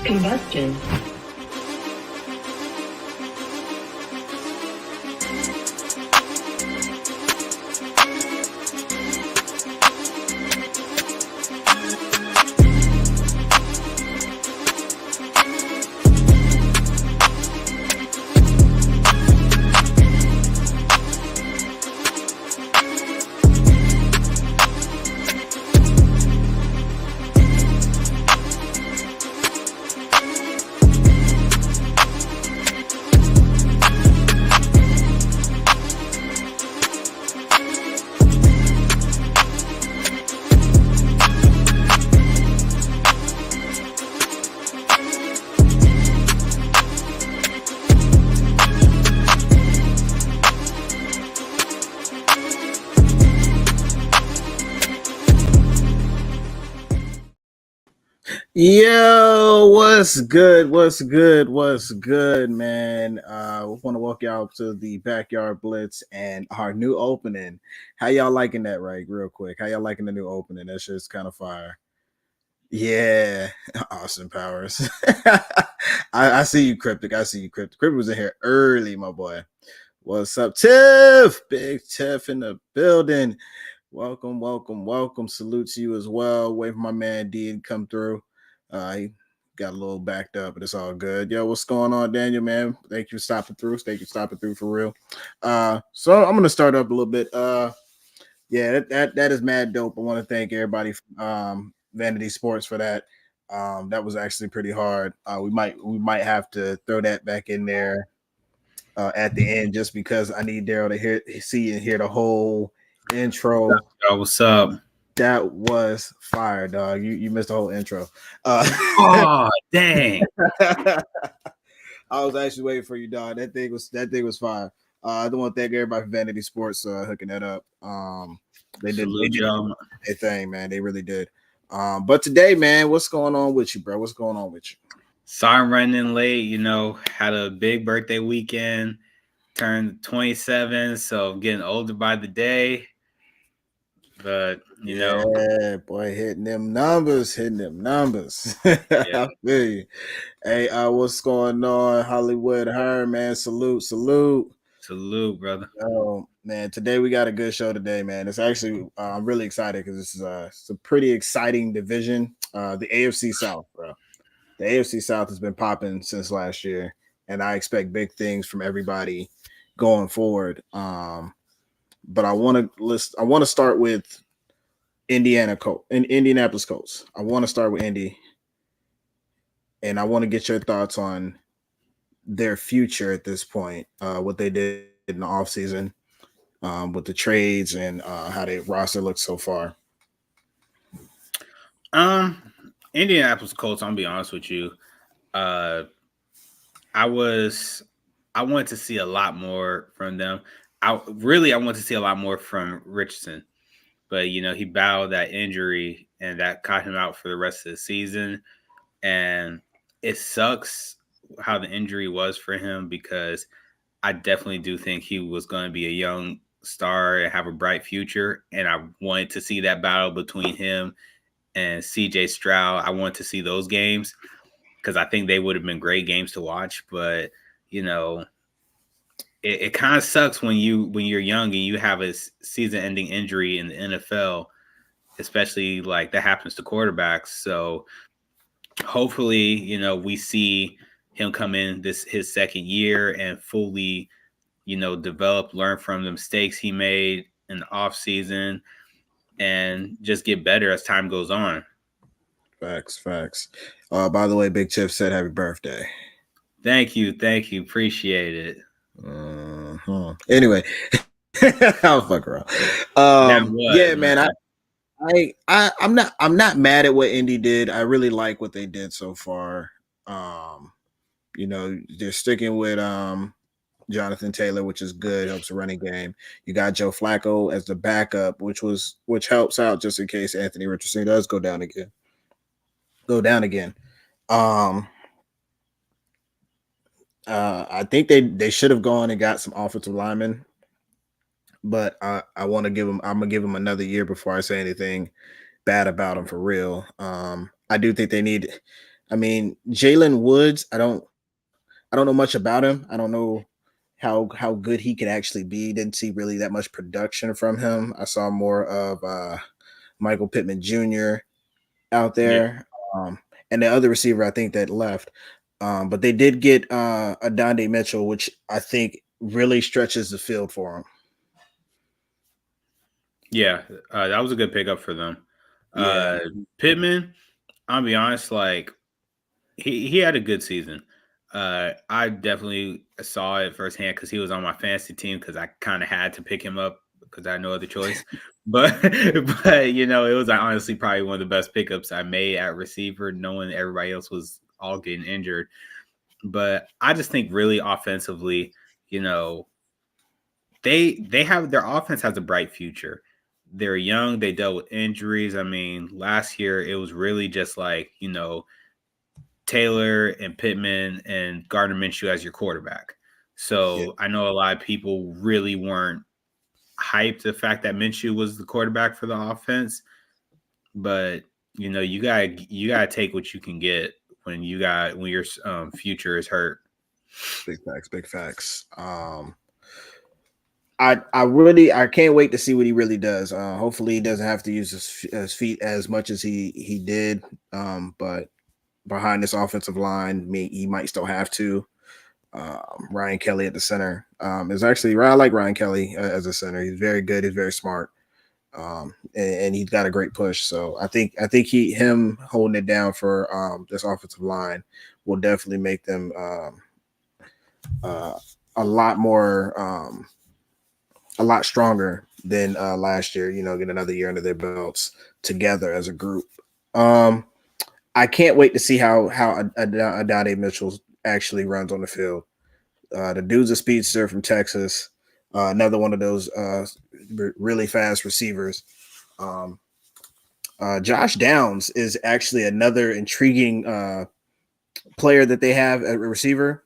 Combustion. Yo, what's good? What's good? What's good, man? We want to welcome y'all to the Backyard Blitz and our new opening. How y'all liking that, right? Real quick. How y'all liking the new opening? That shit's kind of fire. Yeah, Austin Powers. I see you, Cryptic. I see you, Cryptic. Cryptic was in here early, my boy. What's up, Tiff? Big Tiff in the building. Welcome, welcome, welcome. Salute to you as well. Wait for my man D to come through. He got a little backed up, but it's all good. Yo, what's going on, Daniel, man? Thank you for stopping through. Thank you for stopping through for real. So I'm gonna start up a little bit. Yeah, that is mad dope. I want to thank everybody from Vanity Sports for that. That was actually pretty hard. We might have to throw that back in there at the end just because I need Daryl to see and hear the whole intro. Yo, what's up? That was fire, dog. You missed the whole intro. Oh, dang. I was actually waiting for you, dog. That thing was fire. I don't want to thank everybody from Vanity Sports hooking that up. They did their thing, man. They really did. But today, man, what's going on with you, bro? What's going on with you? Sorry I'm running in late. Had a big birthday weekend. Turned 27, so I'm getting older by the day. But yeah, boy, hitting them numbers. Yeah. I feel you. Hey, what's going on, Hollywood Hearn, man? Salute, brother. Oh man, today we got a good show today, man. It's actually I'm really excited because this is it's a pretty exciting division. The AFC South, bro. The AFC South has been popping since last year, and I expect big things from everybody going forward. But I want to start with Indianapolis Colts. I want to start with Indy, and I want to get your thoughts on their future at this point, what they did in the offseason, with the trades and how their roster looks so far. Indianapolis Colts, I'm gonna be honest with you. I wanted to see a lot more from them. I wanted to see a lot more from Richardson. But, he battled that injury and that caught him out for the rest of the season. And it sucks how the injury was for him because I definitely do think he was going to be a young star and have a bright future. And I wanted to see that battle between him and CJ Stroud. I wanted to see those games because I think they would have been great games to watch. But, it kind of sucks when you're young and you have a season-ending injury in the NFL, especially like that happens to quarterbacks. So hopefully, we see him come in his second year and fully, develop, learn from the mistakes he made in the offseason and just get better as time goes on. Facts. By the way, Big Tiff said happy birthday. Thank you. Appreciate it. Anyway, I'll fuck around. Yeah, man. I'm not mad at what Indy did. I really like what they did so far. They're sticking with Jonathan Taylor, which is good, helps the running game. You got Joe Flacco as the backup, which helps out just in case Anthony Richardson does go down again. I think they should have gone and got some offensive linemen, but I'm gonna give them another year before I say anything bad about them for real. I do think they need I mean, Jalen Woods, I don't know much about him. I don't know how good he could actually be. Didn't see really that much production from him. I saw more of Michael Pittman Jr. out Yeah, there, um, and the other receiver I think that left. But they did get Adonde Mitchell, which I think really stretches the field for him. yeah, that was a good pickup for them. Yeah, Uh, Pittman, I'll be honest, like he had a good season. I definitely saw it firsthand because he was on my fantasy team because I kind of had to pick him up because I had no other choice. But but it was like, honestly probably one of the best pickups I made at receiver, knowing everybody else was all getting injured. But I just think really offensively, you know, they have their offense has a bright future. They're young. They dealt with injuries. I mean, last year it was really just like Taylor and Pittman and Gardner Minshew as your quarterback. yeah, So I know a lot of people really weren't hyped the fact that Minshew was the quarterback for the offense, but you gotta take what you can get when your future is hurt. big facts, big facts. I can't wait to see what he really does. Hopefully, he doesn't have to use his feet as much as he did. But behind this offensive line, he might still have to. Ryan Kelly at the center is actually I like Ryan Kelly as a center. He's very good. He's very smart, and he's got a great push. So I think him holding it down for this offensive line will definitely make them uh, a lot more. A lot stronger than last year. Get another year under their belts together as a group. Um, I can't wait to see how Adonde Mitchell actually runs on the field. The dude's a speedster from Texas. Another one of those really fast receivers. Um, Josh Downs is actually another intriguing player that they have at receiver.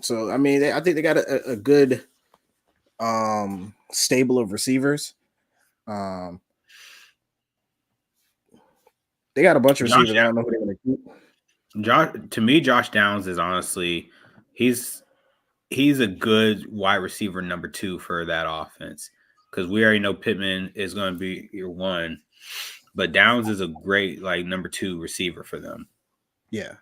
So I mean, I think they got a good stable of receivers. Um, they got a bunch of Josh receivers. I don't know who they're going to keep. To me, Josh Downs is honestly he's he's a good wide receiver number two for that offense because we already know Pittman is going to be your one, but Downs is a great like number two receiver for them. Yeah.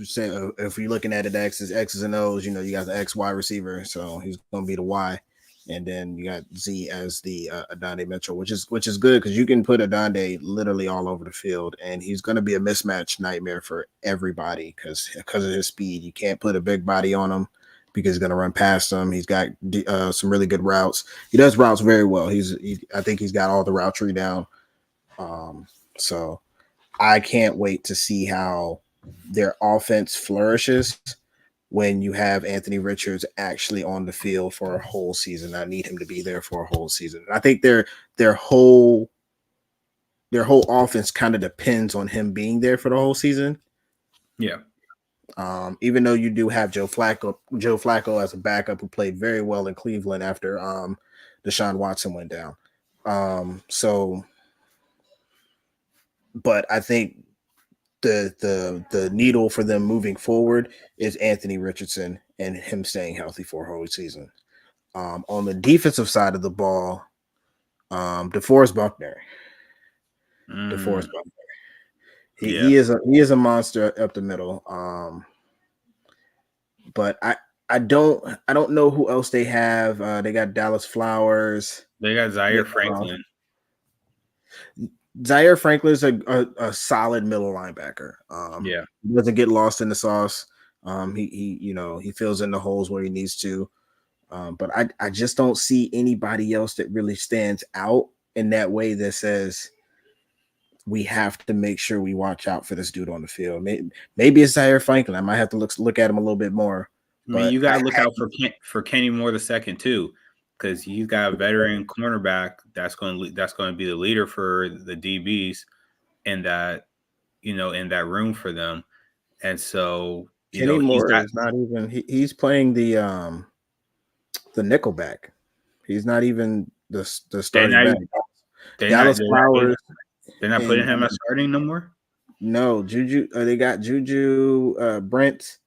Say if you're looking at it, X's and O's. You got the X Y receiver, so he's going to be the Y, and then you got Z as the Adonde Mitchell, which is good because you can put Adonde literally all over the field, and he's going to be a mismatch nightmare for everybody because of his speed. You can't put a big body on him because he's going to run past him. He's got some really good routes. He does routes very well. I think he's got all the route tree down. So I can't wait to see how their offense flourishes when you have Anthony Richards actually on the field for a whole season. I need him to be there for a whole season. I think their whole offense kind of depends on him being there for the whole season. Yeah. Even though you do have Joe Flacco as a backup who played very well in Cleveland after Deshaun Watson went down. But I think the needle for them moving forward is Anthony Richardson and him staying healthy for a whole season. On the defensive side of the ball, DeForest Buckner. DeForest Buckner. He, Yeah. he is a monster up the middle. But I don't know who else they have. They got Dallas Flowers. They got Zaire Franklin. Zaire Franklin is a solid middle linebacker. Yeah. He doesn't get lost in the sauce. He fills in the holes where he needs to. But I just don't see anybody else that really stands out in that way that says we have to make sure we watch out for this dude on the field. Maybe it's Zaire Franklin. I might have to look at him a little bit more. I mean, But you got to look out for Kenny Moore the second too, because he's got a veteran cornerback that's going to be the leader for the DBs in that room for them, and so Kenny he's Moore got. is not even he's playing the nickelback. He's not even the They're starting not. back. They're not. Dallas Flowers They're not putting and him as starting no more. No, Juju. They got Juju, Brent,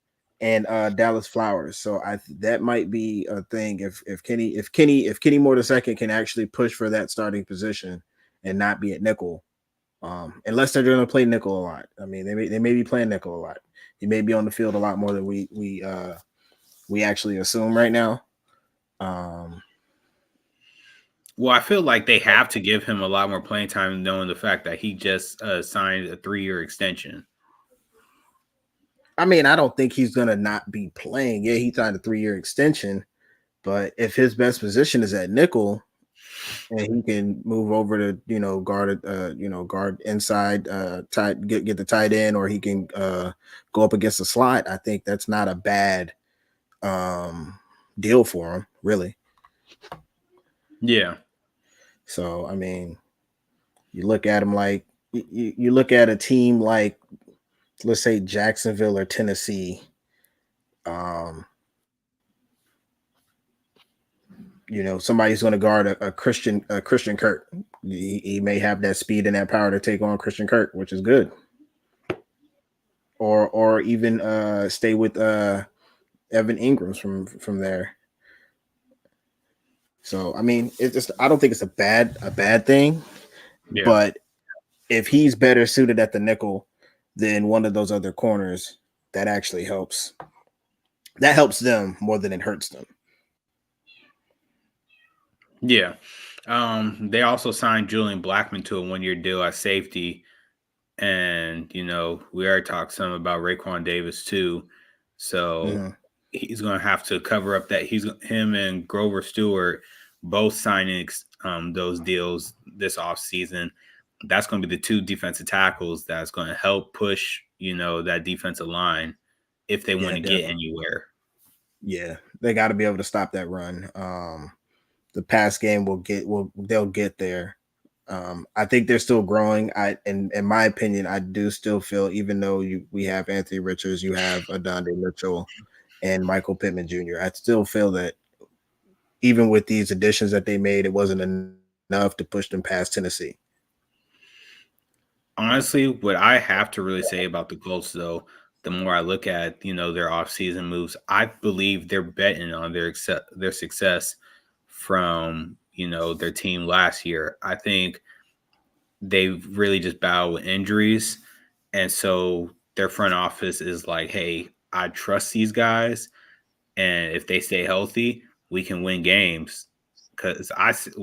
and Dallas Flowers. So that might be a thing if Kenny Moore the second can actually push for that starting position and not be at nickel. Unless they're going to play nickel a lot. I mean, they may be playing nickel a lot. He may be on the field a lot more than we actually assume right now. Well, I feel like they have to give him a lot more playing time, knowing the fact that he just signed a 3-year extension. I mean, I don't think he's gonna not be playing. Yeah, he signed a 3-year extension, but if his best position is at nickel and he can move over to guard inside, tight get the tight end, or he can go up against the slot, I think that's not a bad deal for him, really. Yeah. So I mean, you look at him like you look at a team like, let's say, Jacksonville or Tennessee. Um, somebody's going to guard a Christian Kirk. He may have that speed and that power to take on Christian Kirk, which is good. Or even stay with Evan Ingram's from there. So I mean, I don't think it's a bad thing, Yeah. but if he's better suited at the nickel than one of those other corners, that actually helps. That helps them more than it hurts them. Yeah. They also signed Julian Blackmon to a 1-year deal at safety. And, we already talked some about Raekwon Davis too. So he's going to have to cover up that. Him and Grover Stewart both signing those deals this offseason. That's going to be the two defensive tackles that's going to help push, that defensive line if they want to get anywhere. Yeah, they got to be able to stop that run. The pass game they'll get there. I think they're still growing. In my opinion, I do still feel, even though we have Anthony Richards, you have Adonde Mitchell and Michael Pittman Jr., I still feel that even with these additions that they made, it wasn't enough to push them past Tennessee. Honestly, what I have to really say about the Colts, though, the more I look at, their offseason moves, I believe they're betting on their success from, their team last year. I think they've really just battled with injuries. And so their front office is like, hey, I trust these guys. And if they stay healthy, we can win games. Because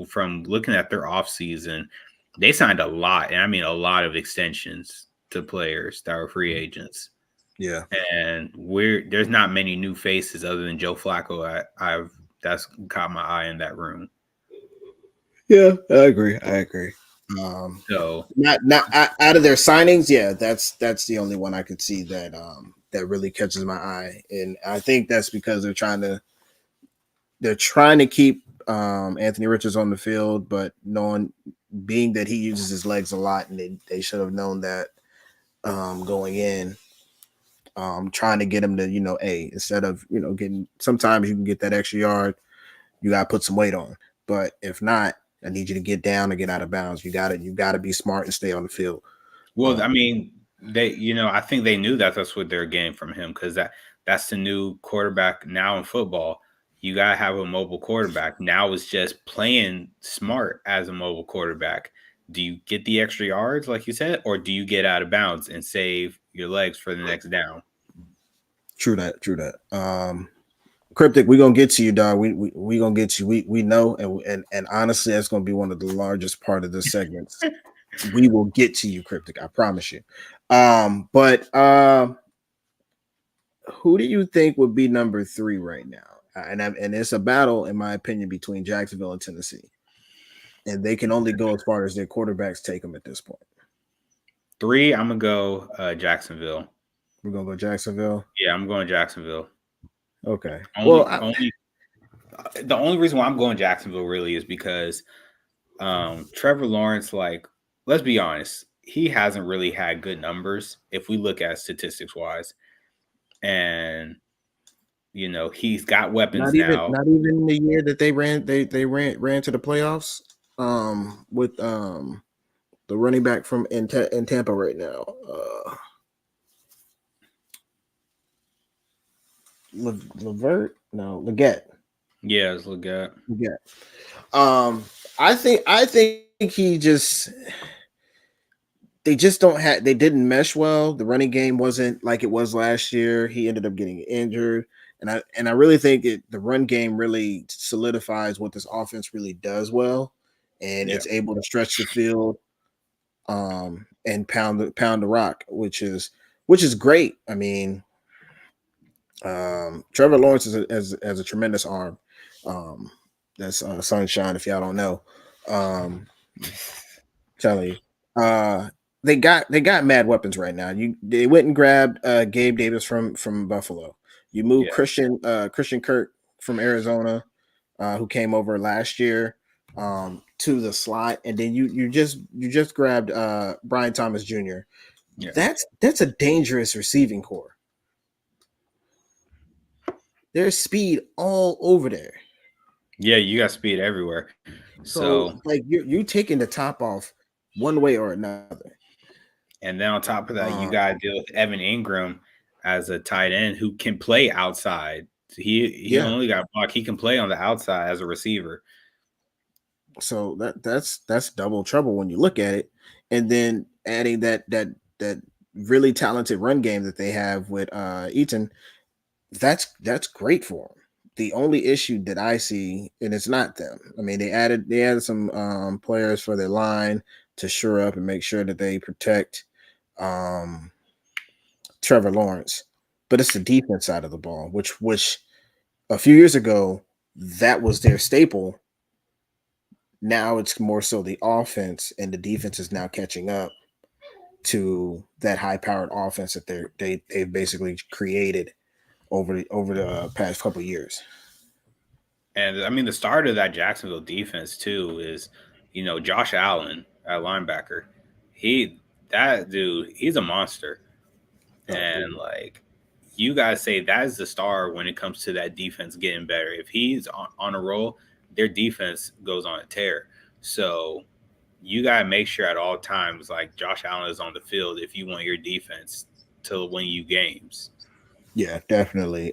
from looking at their offseason, they signed a lot, and I mean a lot of extensions to players that were free agents. Yeah, and there's not many new faces other than Joe Flacco. That's caught my eye in that room. Yeah, I agree. So not out of their signings, yeah, that's the only one I could see that really catches my eye, and I think that's because they're trying to keep Anthony Richards on the field, but being that he uses his legs a lot, and they should have known that going in. Trying to get him to, instead of, sometimes you can get that extra yard, you got to put some weight on. But if not, I need you to get down or get out of bounds. You got to be smart and stay on the field. Well, I mean, I think they knew that that's what they're getting from him, because that's the new quarterback now in football. You got to have a mobile quarterback. Now it's just playing smart as a mobile quarterback. Do you get the extra yards, like you said, or do you get out of bounds and save your legs for the next down? True that. Cryptic, we're gonna get to you, dog. We gonna get you. We know, and honestly, that's gonna be one of the largest part of this segment. We will get to you, Cryptic. I promise you. But who do you think would be number 3 right now? And it's a battle, in my opinion, between Jacksonville and Tennessee, and they can only go as far as their quarterbacks take them at this point. 3, I'm gonna go Jacksonville. We're gonna go Jacksonville. Yeah, I'm going Jacksonville. Okay. The only reason why I'm going Jacksonville really is because Trevor Lawrence, let's be honest, he hasn't really had good numbers if we look at statistics wise, and he's got weapons now. Not even the year that they ran to the playoffs with The running back from in Tampa right now. Levert? No, Leggett. Yeah, let's look at. Leggett. I think he just they just don't have they didn't mesh well. The running game wasn't like it was last year. He ended up getting injured. And I really think the run game really solidifies what this offense really does well, and Yeah. it's able to stretch the field, and pound the rock, which is great. I mean, Trevor Lawrence has a tremendous arm. Um, that's sunshine. If y'all don't know, um, telling you, they got mad weapons right now. They went and grabbed Gabe Davis from Buffalo. You moved Yeah. Christian Kirk from Arizona, who came over last year, to the slot, and then you just grabbed Brian Thomas Jr. Yeah. That's a dangerous receiving core. There's speed all over there. Yeah, you got speed everywhere. So So, like you're taking the top off one way or another. and then on top of that, you Um, got to deal with Evan Ingram as a tight end who can play outside. He yeah. only got blocked. He can play on the outside as a receiver. So that's double trouble when you look at it, and then adding that really talented run game that they have with Eaton, that's great for them. The only issue that I see, and it's not them. I mean, they added some players for their line to shore up and make sure that they protect um, Trevor Lawrence, but it's the defense side of the ball, which a few years ago that was their staple. Now it's more so the offense, and the defense is now catching up to that high powered offense that they've basically created over the past couple of years. And I mean, the start of that Jacksonville defense too is, Josh Allen at linebacker. He that dude, he's a monster. Oh, And like you guys say that is the star when it comes to that defense getting better. If he's on a roll, their defense goes on a tear. So you gotta make sure at all times like Josh Allen is on the field if you want your defense to win you games. yeah, definitely.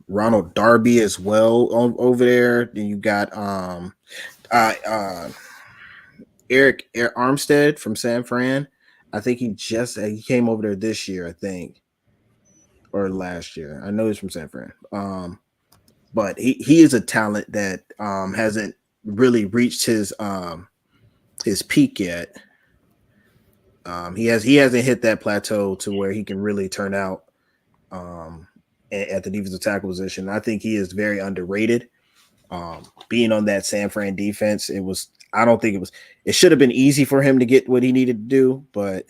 Ronald Darby as well over there. Then you got uh, uh, Eric Armstead from San Fran. I think he came over there this year, I think, or last year. I know he's from San Fran. But he is a talent that hasn't really reached his peak yet. He hasn't hit that plateau to where he can really turn out um, at the defensive tackle position. I think he is very underrated. Being on that San Fran defense, I don't think it should have been easy for him to get what he needed to do, but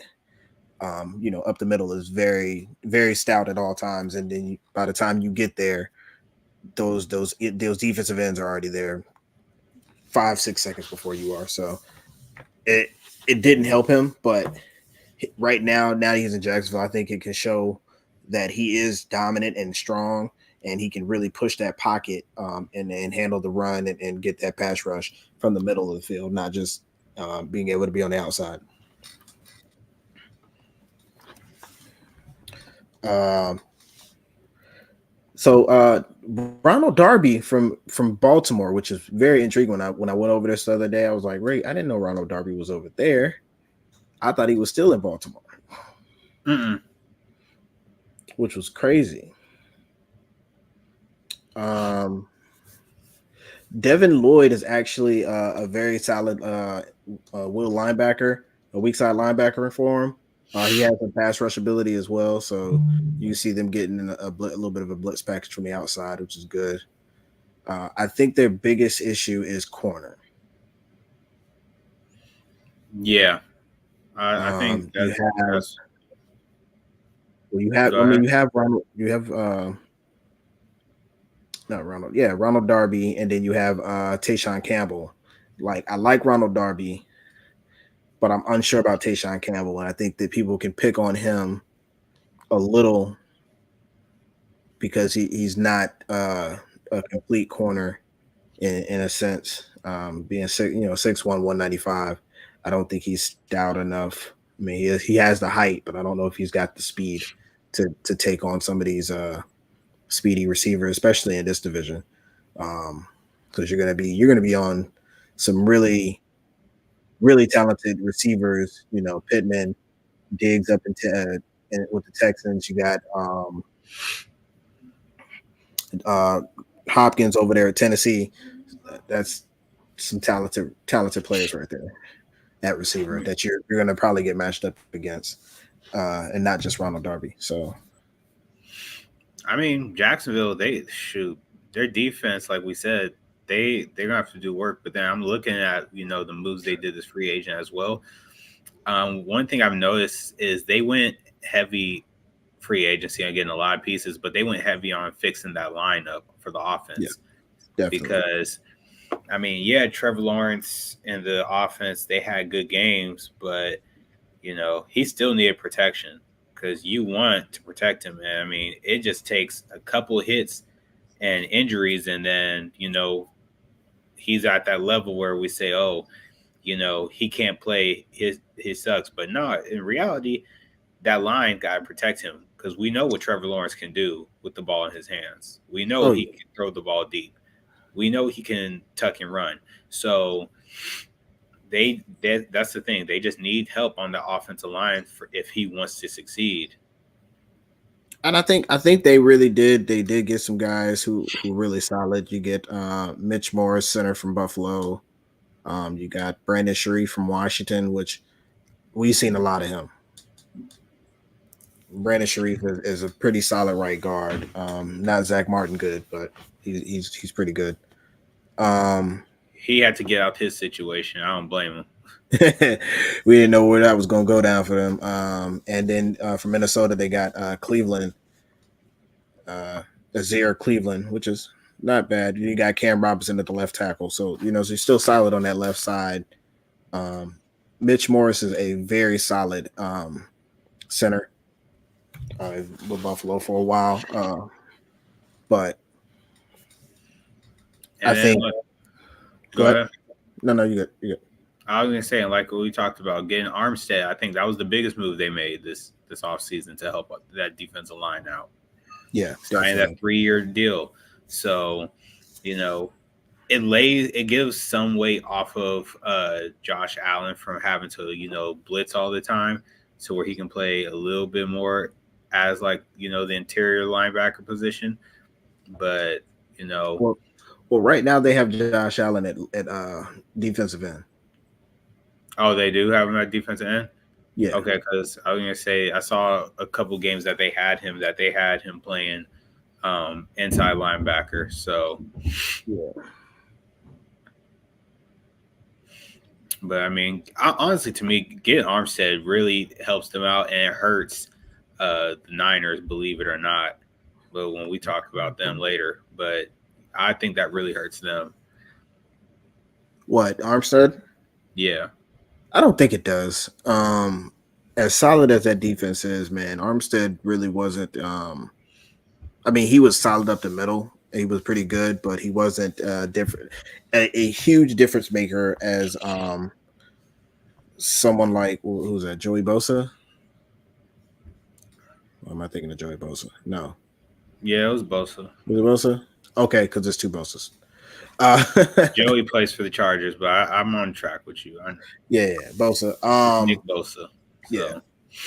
up the middle is very, very stout at all times. And then by the time you get there, those defensive ends are already there 5-6 seconds before you are. So it it didn't help him, but right now he's in Jacksonville, I think it can show that he is dominant and strong, and he can really push that pocket, and handle the run, and get that pass rush from the middle of the field, not just being able to be on the outside. Um, so Ronald Darby from Baltimore, which is very intriguing. When I went over this the other day, I was like, "Wait, I didn't know Ronald Darby was over there. I thought he was still in Baltimore," Mm-mm. which was crazy. Um, Devin Lloyd is actually a very solid will linebacker, a weak side linebacker for him. He has some pass rush ability as well, so you see them getting in a little bit of a blitz package from the outside, which is good. I think their biggest issue is corner. Yeah, I think You have that's. I Go mean, ahead. you have not Ronald, yeah, Ronald Darby, and then you have Tayshawn Campbell. Like, I like Ronald Darby, but I'm unsure about Tayshawn Campbell, and I think that people can pick on him a little because he's not a complete corner in a sense, being 6'1", 195. I don't think he's stout enough. I mean, he has the height, but I don't know if he's got the speed to take on some of these speedy receivers, especially in this division. Because you're gonna be on some really talented receivers. You know, Pittman, Diggs up with the Texans. You got uh, Hopkins over there at Tennessee. That's some talented players right there at receiver that you're going to probably get matched up against, and not just Ronald Darby. So, I mean, Jacksonville, they shoot their defense, like we said, they're gonna have to do work. But then I'm looking at the moves they did this free agent as well. One thing I've noticed is they went heavy free agency on getting a lot of pieces, but they went heavy on fixing that lineup for the offense. Yeah, definitely. Because I mean, yeah, Trevor Lawrence and the offense, they had good games, but he still needed protection because you want to protect him. And I mean, it just takes a couple hits and injuries, and then he's at that level where we say, oh, he can't play, his sucks. But no, in reality, that line got to protect him because we know what Trevor Lawrence can do with the ball in his hands. We know he can throw the ball deep. We know he can tuck and run. So that's the thing. They just need help on the offensive line if he wants to succeed. And I think they really did. They did get some guys who really solid. You get Mitch Morris, center from Buffalo. You got Brandon Sharif from Washington, which we've seen a lot of him. Brandon Sharif is a pretty solid right guard. Not Zach Martin good, but he's pretty good. He had to get out his situation. I don't blame him. We didn't know where that was going to go down for them. And then from Minnesota, they got Cleveland, Azir Cleveland, which is not bad. You got Cam Robinson at the left tackle. So, so he's still solid on that left side. Mitch Morris is a very solid center with Buffalo for a while. But and I think... Go ahead. No, you good. I was going to say, like what we talked about, getting Armstead, I think that was the biggest move they made this offseason to help that defensive line out. Yeah, signing that 3-year deal. So, it gives some weight off of Josh Allen from having to, blitz all the time to where he can play a little bit more as the interior linebacker position. But, Well, right now they have Josh Allen at defensive end. Oh, they do have him at defensive end? Yeah. Okay, because I was going to say I saw a couple games that they had him playing inside linebacker. So, yeah. But, I mean, honestly, to me, getting Armstead really helps them out, and it hurts the Niners, believe it or not. But when we talk about them later, but I think that really hurts them. What, Armstead? Yeah. I don't think it does. As solid as that defense is, man, Armstead really wasn't. I mean, he was solid up the middle. He was pretty good, but he wasn't different. A huge difference maker as someone like who's that? Joey Bosa. Or am I thinking of Joey Bosa? No. Yeah, it was Bosa. Was it Bosa? Okay, because there's two Bosas. Joey plays for the Chargers, but I'm on track with you. Yeah, Bosa. Nick Bosa. So. Yeah,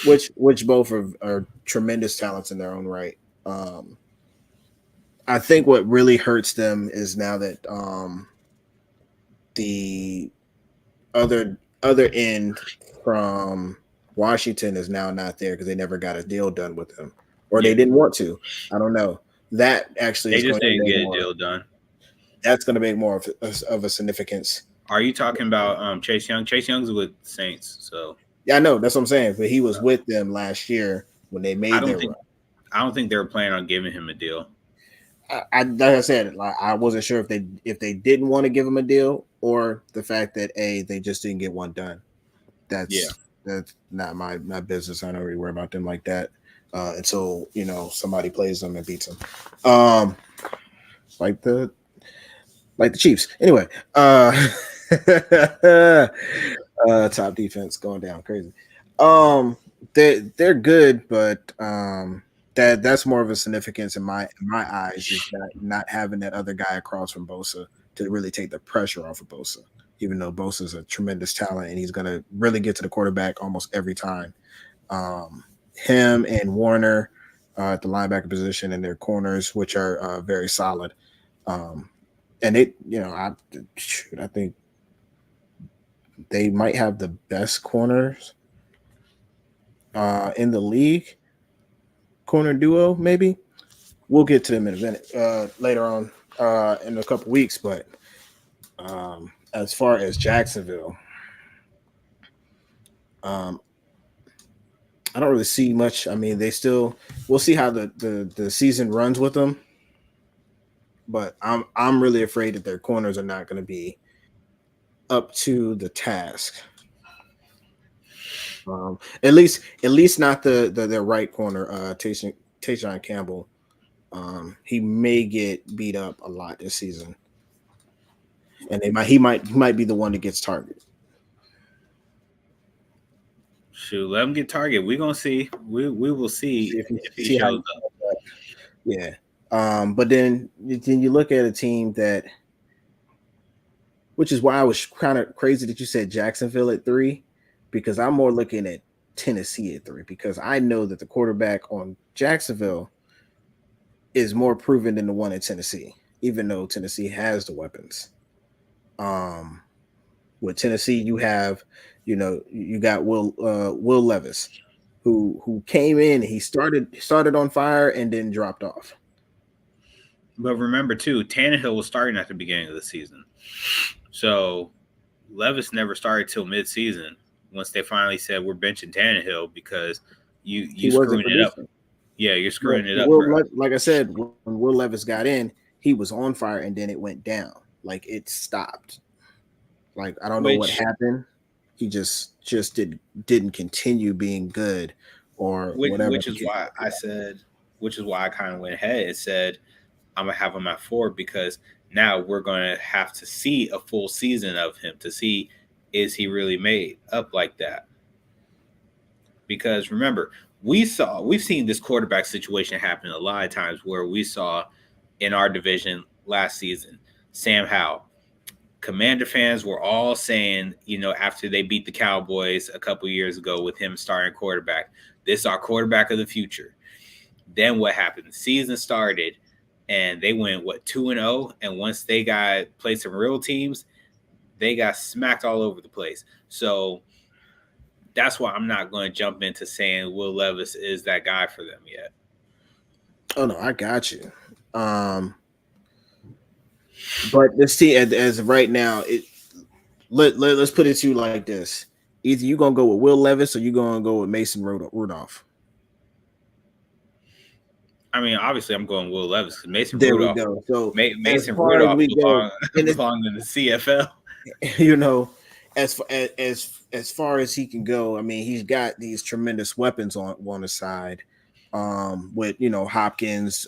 which both are tremendous talents in their own right. I think what really hurts them is now that the other end from Washington is now not there because they never got a deal done with him, or they didn't want to. I don't know. That actually they just didn't get a deal done. That's going to make more of a significance. Are you talking about Chase Young? Chase Young's with Saints, so yeah, I know that's what I'm saying. But he was with them last year when they made their run. I don't think they were planning on giving him a deal. Like I said, I wasn't sure if they didn't want to give him a deal or the fact that they just didn't get one done. That's not my business. I don't really worry about them like that until somebody plays them and beats them. Like the Chiefs. Anyway, Top defense going down crazy. They're good, but that's more of a significance in my eyes is that not having that other guy across from Bosa to really take the pressure off of Bosa. Even though Bosa's a tremendous talent and he's gonna really get to the quarterback almost every time. Him and Warner at the linebacker position and their corners, which are very solid. Um, and I think they might have the best corners in the league. Corner duo, maybe. We'll get to them in a minute later on in a couple weeks. But as far as Jacksonville, um, I don't really see much. I mean, we'll see how the season runs with them. But I'm really afraid that their corners are not going to be up to the task. At least not their right corner, Tayshaun Campbell. He may get beat up a lot this season, and he might be the one that gets targeted. Shoot, let him get targeted. We're gonna see. We will see if he See how shows up. yeah. But then you look at a team that, which is why I was kind of crazy that you said Jacksonville at 3, because I'm more looking at Tennessee at 3 because I know that the quarterback on Jacksonville is more proven than the one in Tennessee, even though Tennessee has the weapons. Um, with Tennessee, you got Will Levis, who came in. He started on fire and then dropped off. But remember too, Tannehill was starting at the beginning of the season, so Levis never started till mid-season. Once they finally said we're benching Tannehill because you screwing it up. Yeah, you're screwing it up. Like I said, when Will Levis got in, he was on fire and then it went down. Like it stopped. Like I don't know what happened. He just didn't continue being good or whatever. Which is why I kind of went ahead and said I'm gonna have him at 4 because now we're gonna have to see a full season of him to see is he really made up like that. Because remember, we've seen this quarterback situation happen a lot of times where we saw in our division last season, Sam Howell. Commander fans were all saying, after they beat the Cowboys a couple years ago with him starting quarterback, this is our quarterback of the future. Then what happened? The season started and they went 2-0, and once they got played some real teams, they got smacked all over the place. So that's why I'm not going to jump into saying Will Levis is that guy for them yet. Oh no, I got you. But this team, as of right now, let's put it to you like this: either you gonna go with Will Levis or you gonna go with Mason Rudolph. I mean, obviously, I'm going Will Levis because Mason There Rudolph. We go. So Mason Rudolph belong in the CFL. As far as he can go, I mean, he's got these tremendous weapons on his side. With Hopkins,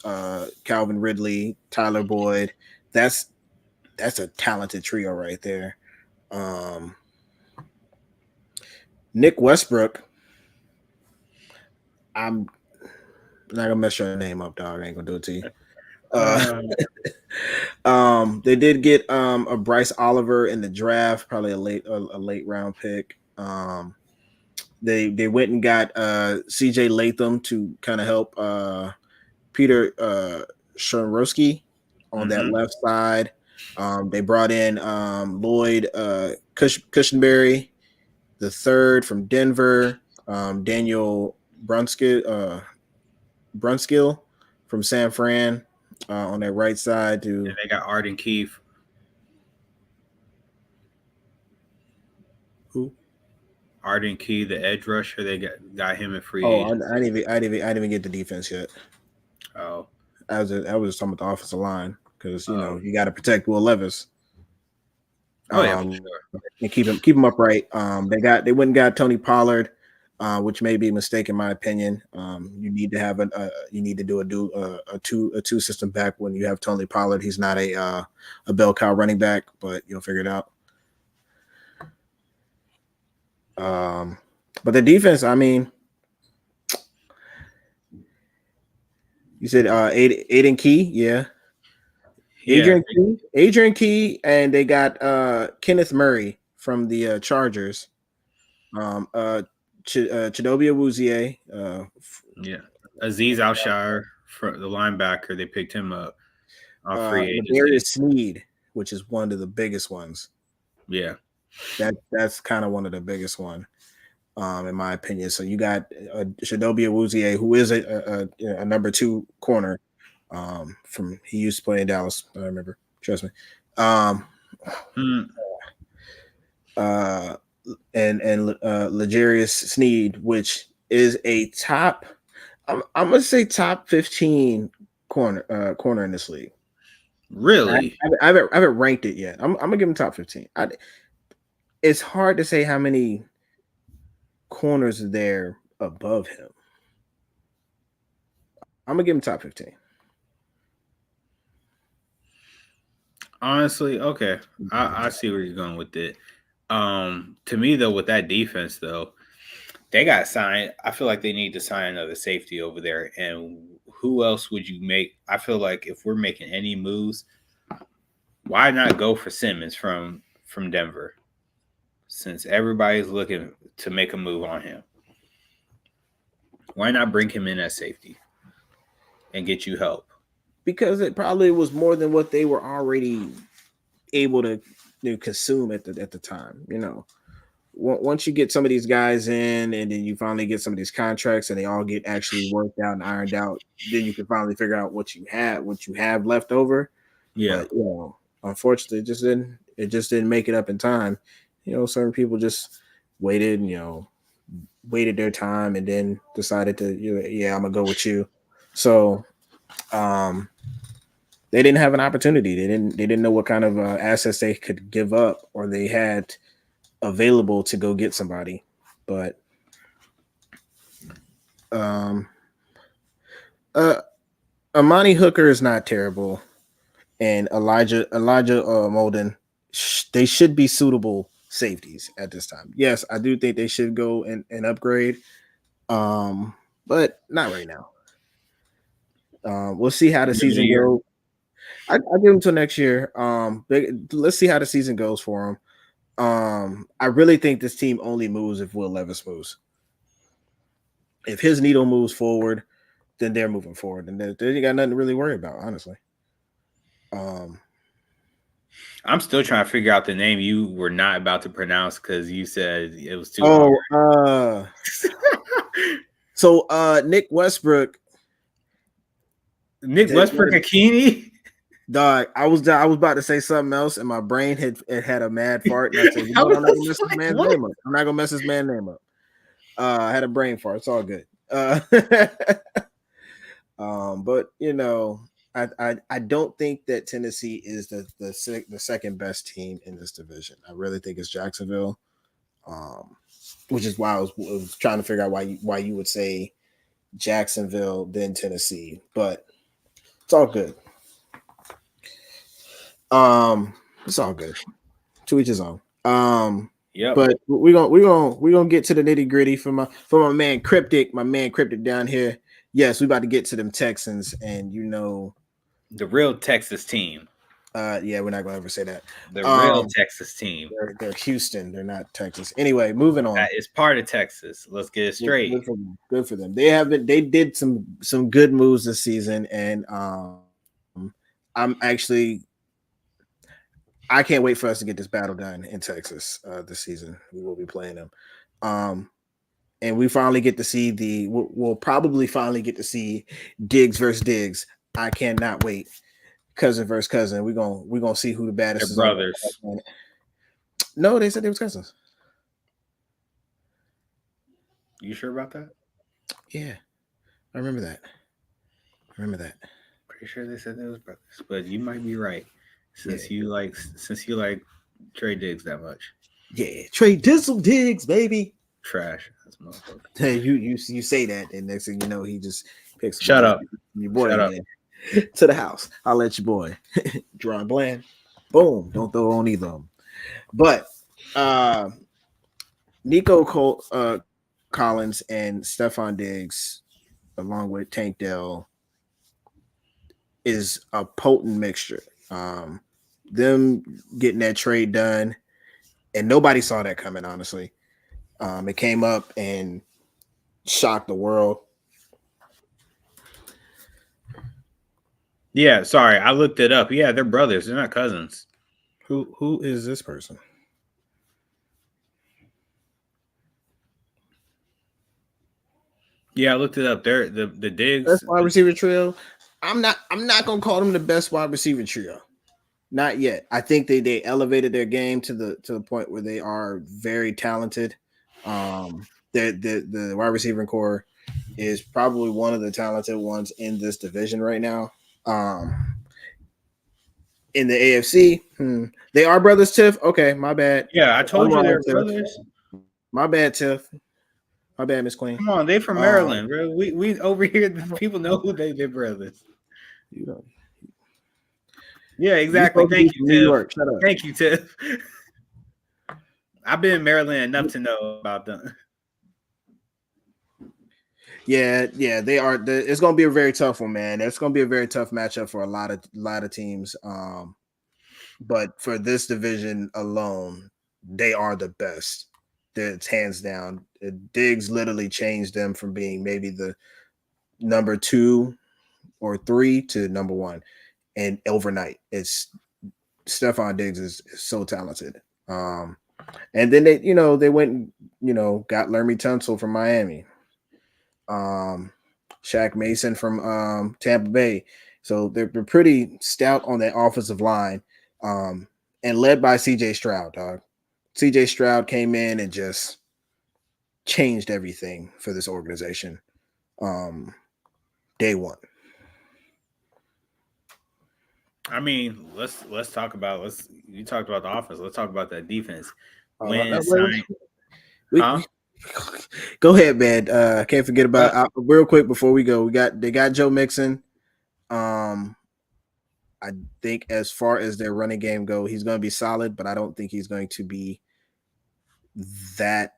Calvin Ridley, Tyler Boyd. That's a talented trio right there. Nick Westbrook. I'm not gonna mess your name up, dog. I ain't gonna do it to you. They did get a Bryce Oliver in the draft, probably a late round pick. They went and got CJ Latham to kind of help Peter Shermrowski on that left side. They brought in Lloyd Cushenberry the third from Denver, Daniel Brunskill from San Fran on that right side. And they got Arden Keefe. Who? Arden Key, the edge rusher. They got him in free. Oh, I didn't even get the defense yet. Oh, I was talking about the offensive line because you got to protect Will Levis. Oh yeah, for sure. And keep him upright. They went and got Tony Pollard, which may be a mistake in my opinion. You need to have a two system back when you have Tony Pollard. He's not a bell cow running back, but you'll figure it out. But the defense, I mean, you said Aiden Key, yeah. Yeah, Adrian Key, and they got Kenneth Murray from the Chargers. Chidobe Awuzie, yeah. Aziz Alshire, for the linebacker, they picked him up off free agency. Ladarius Sneed, which is one of the biggest ones. Yeah, That's kind of one of the biggest one, in my opinion. So you got Chidobe Awuzie, who is a number 2 corner. From he used to play in Dallas. I remember. Trust me. mm. And Ladarius Sneed, which is a top, I'm gonna say top 15 corner in this league. Really? I haven't ranked it yet. I'm gonna give him top 15. It's hard to say how many corners are there above him. I'm gonna give him top 15. Honestly, okay. I see where you're going with it. To me though, with that defense though, they got signed. I feel like they need to sign another safety over there. And who else would you make? I feel like if we're making any moves, why not go for Simmons from Denver? Since everybody's looking to make a move on him. Why not bring him in as safety and get you help? Because it probably was more than what they were already able to consume at the time. Once you get some of these guys in, and then you finally get some of these contracts, and they all get actually worked out and ironed out, then you can finally figure out what you have left over. Yeah, but unfortunately, it just didn't make it up in time. Certain people just waited their time, and then decided to I'm gonna go with you. So they didn't have an opportunity. They didn't know what kind of assets they could give up or they had available to go get somebody. But Amani Hooker is not terrible, and Elijah Molden, they should be suitable safeties at this time. Yes, I do think they should go and upgrade, but not right now. We'll see how the season goes. I give them till next year. Let's see how the season goes for them. I really think this team only moves if Will Levis moves. If his needle moves forward, then they're moving forward, and they got nothing to really worry about, honestly. I'm still trying to figure out the name you were not about to pronounce because you said it was too hard. So Nick Westbrook. Akini? Dog, I was about to say something else, and my brain had a mad fart. And I said, I'm not gonna mess this man's name up. I'm not gonna mess this man's name up. I had a brain fart. It's all good. But I don't think that Tennessee is the second best team in this division. I really think it's Jacksonville, which is why I was trying to figure out why you would say Jacksonville then Tennessee, but it's all good. It's all good. To each his own. Yeah. But we're gonna get to the nitty gritty for my man Cryptic, down here. Yes, we about to get to them Texans, and the real Texas team. Yeah, we're not gonna ever say that. The real Texas team. They're Houston. They're not Texas. Anyway, moving on. That is part of Texas. Let's get it straight. Good for them. They did some good moves this season, and I can't wait for us to get this battle done in Texas this season. We will be playing them. And we finally get to see we'll probably finally get to see Diggs versus Diggs. I cannot wait. Cousin versus cousin. We're gonna see who the baddest is. Brothers. No, they said they was cousins. You sure about that? Yeah. I remember that. Pretty sure they said they was brothers, but you might be right. Since you like Trey Diggs that much. Yeah, Trey Dizzle Diggs, baby. Trash. That's motherfucker. Hey, you say that, and next thing you know, he just picks. Shut up, your boy. Shut up. To the house. I'll let your boy. Drawing Bland. Boom. Don't throw on either of them. But Collins and Stephon Diggs, along with Tank Dell, is a potent mixture. Um, them getting that trade done, and nobody saw that coming. Honestly, it came up and shocked the world. Yeah, sorry, I looked it up. Yeah, they're brothers. They're not cousins. Who is this person? Yeah, I looked it up. They're the Best Diggs. wide receiver trio. I'm not gonna call them the best wide receiver trio. Not yet. I think they elevated their game to the point where they are very talented. The wide receiving core is probably one of the talented ones in this division right now. In the AFC, they are brothers. Tiff. Okay, my bad. Yeah, I I'm told you wrong, they're Tiff. brothers. My bad, Tiff. My bad, Miss Queen. Come on, they from Maryland, bro. We over here, the people know who they're brothers. You know, Yeah, exactly. supposed to be Thank you, from New Tiff. York. Shut up. Thank you, Tiff. I've been in Maryland enough to know about them. Yeah, they are. It's going to be a very tough one, man. It's going to be a very tough matchup for a lot of teams. But for this division alone, they are the best. It's hands down. Diggs literally changed them from being maybe the number 2 or 3 to number 1, and overnight, it's Stephon Diggs is so talented. And then they went got Lermy Tunsil from Miami. Shaq Mason from Tampa Bay. So they're pretty stout on that offensive line, and led by CJ Stroud, dog. CJ Stroud came in and just changed everything for this organization. Day one. I mean, let's talk about you talked about the offense. Let's talk about that defense. Go ahead, man. Can't forget about real quick before we go. They got Joe Mixon. I think as far as their running game go, he's going to be solid, but I don't think he's going to be that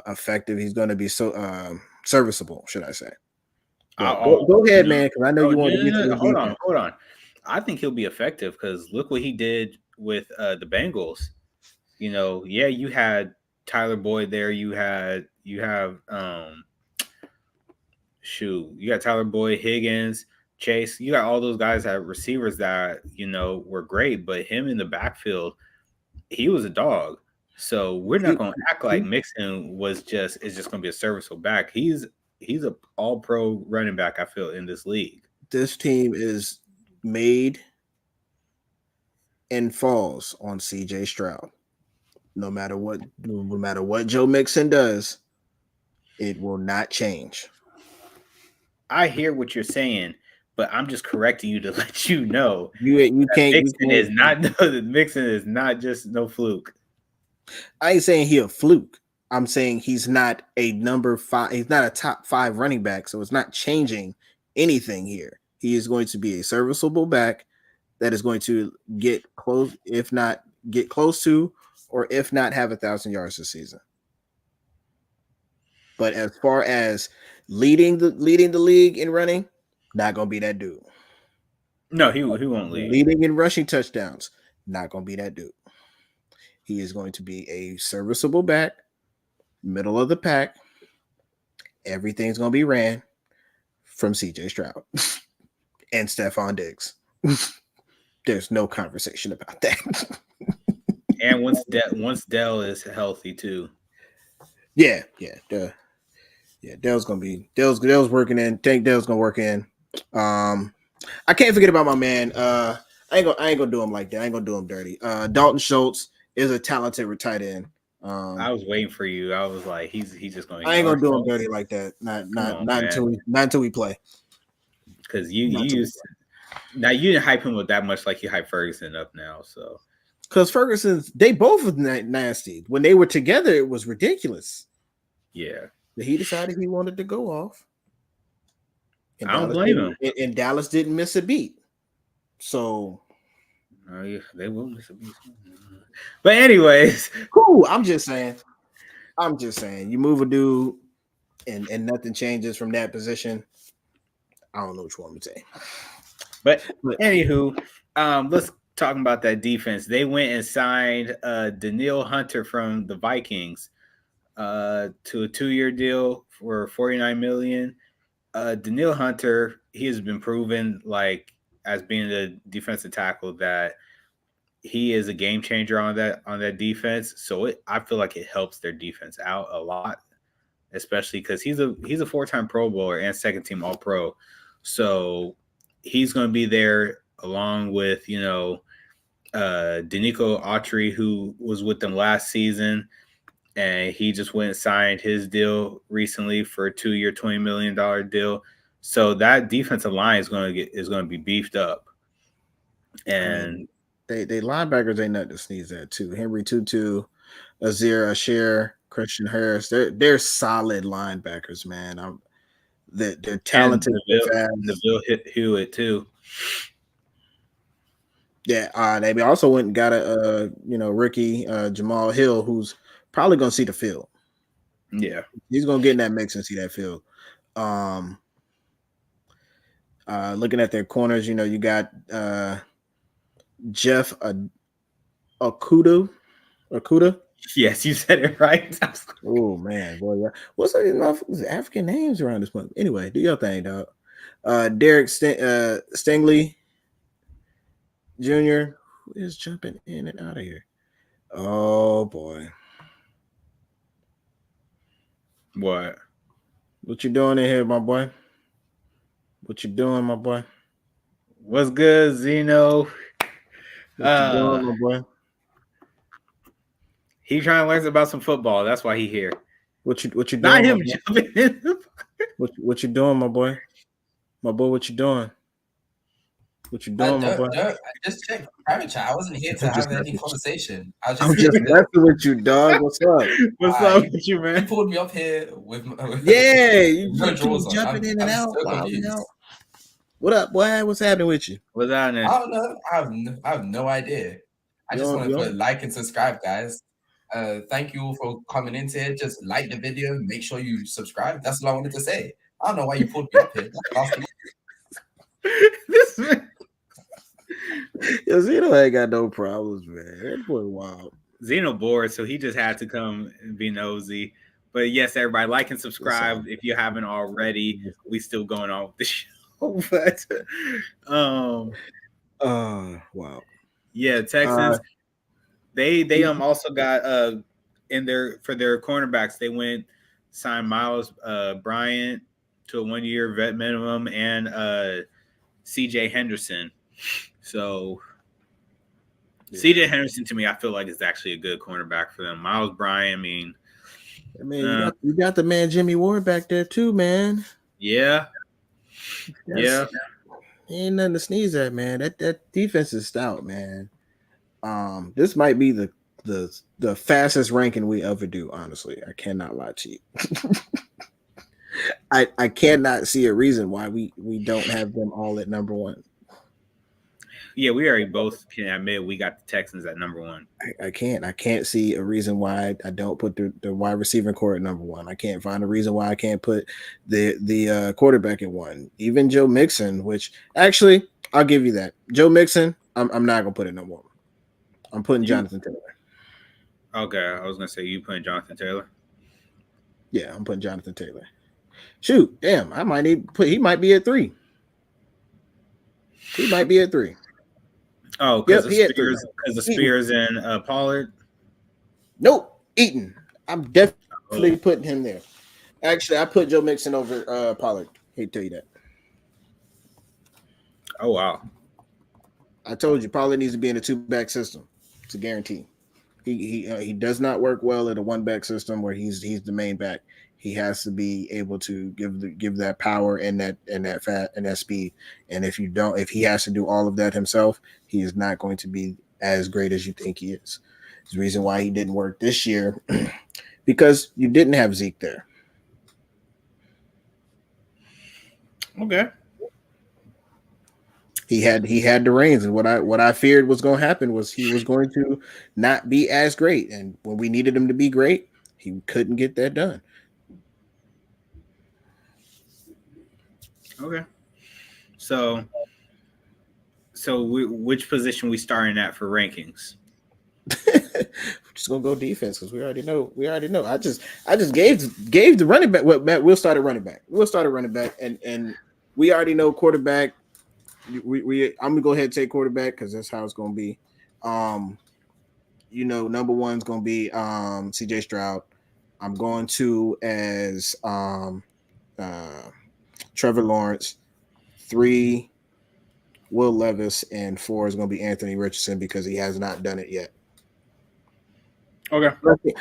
effective. He's going to be so serviceable, should I say? Go ahead, man, because I know you want to get to this. Hold on. I think he'll be effective because look what he did with the Bengals. You had Tyler Boyd there. You have you got Tyler Boyd, Higgins, Chase. You got all those guys that receivers that were great, but him in the backfield, he was a dog. So we're not going to act like Mixon is just going to be a serviceable back. He's a all pro running back, I feel, in this league. This team is made and falls on CJ Stroud. No matter what Joe Mixon does, it will not change. I hear what you're saying, but I'm just correcting you to let you know you can't. Mixon is not just no fluke. I ain't saying he a fluke. I'm saying he's not a number 5. He's not a top 5 running back, so it's not changing anything here. He is going to be a serviceable back that is going to get close, if not get close to, or if not have 1,000 yards this season. But as far as leading the league in running, not gonna be that dude. No, he won't lead. Leading in rushing touchdowns, not gonna be that dude. He is going to be a serviceable back, middle of the pack. Everything's gonna be ran from CJ Stroud and Stephon Diggs. There's no conversation about that. And once Dell is healthy too. Yeah. Dell's working in. Tank Dell's gonna work in. I can't forget about my man. I ain't gonna do him like that. I ain't gonna do him dirty. Dalton Schultz is a talented tight end. I was waiting for you. I was like, he's just going. I ain't gonna do him dirty like that. Not until we play. Because you didn't hype him with that much like you hyped Ferguson up now. So because they both were nasty when they were together. It was ridiculous. Yeah, but he decided he wanted to go off. And I don't blame him. And Dallas didn't miss a beat. So yeah, they will miss a beat. But anyways, cool. I'm just saying. I'm just saying, you move a dude and nothing changes from that position. I don't know what you want me to say. But anywho, let's talk about that defense. They went and signed Daniil Hunter from the Vikings to a 2-year deal for $49 million. Daniil Hunter, he has been proven like as being the defensive tackle that he is a game changer on that defense. So I feel like it helps their defense out a lot, especially because he's a 4-time Pro Bowler and second team All Pro. So he's going to be there along with Danico Autry, who was with them last season, and he just went and signed his deal recently for a 2-year, $20 million deal. So that defensive line is going to be beefed up. And they linebackers ain't nothing to sneeze at too. Henry Tutu, Azir Asher, Christian Harris. They're solid linebackers, man. They're talented. Neville Hewitt too. Yeah, they also went and got a rookie Jamal Hill, who's probably gonna see the field. Yeah, he's gonna get in that mix and see that field. Looking at their corners, you got Jeff Okuda. Yes, you said it right. Oh man, boy, yeah. What's those African names around this month? Anyway, do your thing, dog. Derek Stingley Jr. Who is jumping in and out of here? Oh boy. What you doing in here, my boy? What you doing, my boy? What's good, Zeno? What you doing, my boy? He trying to learn about some football. That's why he here. What you doing? Not him jumping in. What you doing, my boy? My boy, what you doing? What you doing, my boy? I just checked private chat. I wasn't here to have any conversation. I'm just messing with you, dog. What's up? What's up with you, man? You pulled me up here with you no drawers on. jumping in and out. So what up, boy? What's happening with you? What's happening? I don't know. I have no idea. I just want to put like and subscribe, guys. Thank you all for coming into here. Just like the video. Make sure you subscribe. That's what I wanted to say. I don't know why you pulled me up here. This man. Yo, Zeno ain't got no problems, man. That boy wild. Zeno bored, so he just had to come and be nosy. But yes, everybody, like and subscribe if you haven't already. We still going on with the show. But wow. Yeah, Texans. They also got for their cornerbacks, they went signed Miles Bryant to a 1-year vet minimum and CJ Henderson. So CJ Henderson, to me, I feel like is actually a good cornerback for them. Miles Bryant, you got the man Jimmy Ward back there too, man. Yeah. Ain't nothing to sneeze at, man. That defense is stout, man. This might be the fastest ranking we ever do, honestly. I cannot lie to you. I cannot see a reason why we don't have them all at number one. Yeah, we already both can admit we got the Texans at number one. I can't see a reason why I don't put the wide receiver core at number one. I can't find a reason why I can't put the quarterback at one. Even Joe Mixon, which actually I'll give you that. Joe Mixon, I'm not gonna put it number one. I'm putting Jonathan Taylor. Okay, I was gonna say you putting Jonathan Taylor. Yeah, I'm putting Jonathan Taylor. Shoot, damn, I might need put. He might be at 3. He might be at 3. Oh, because of Spears and Pollard. Nope, Eaton. I'm definitely putting him there. Actually, I put Joe Mixon over Pollard. Hate to tell you that. Oh wow! I told you Pollard needs to be in a 2-back system. It's a guarantee. He does not work well in a 1-back system where he's the main back. He has to be able to give that power and that fat and that speed. And if he has to do all of that himself, he is not going to be as great as you think he is. It's the reason why he didn't work this year because you didn't have Zeke there. Okay. He had the reins, and what I feared was going to happen was he was going to not be as great. And when we needed him to be great, he couldn't get that done. Okay. So which position we starting at for rankings? We're just gonna go defense because we already know. I just gave the running back. Well, Matt, we'll start at running back. And we already know quarterback. I'm gonna go ahead and take quarterback because that's how it's gonna be. Number one's gonna be CJ Stroud. I'm going to as Trevor Lawrence. 3, Will Levis, and 4 is going to be Anthony Richardson because he has not done it yet. Okay.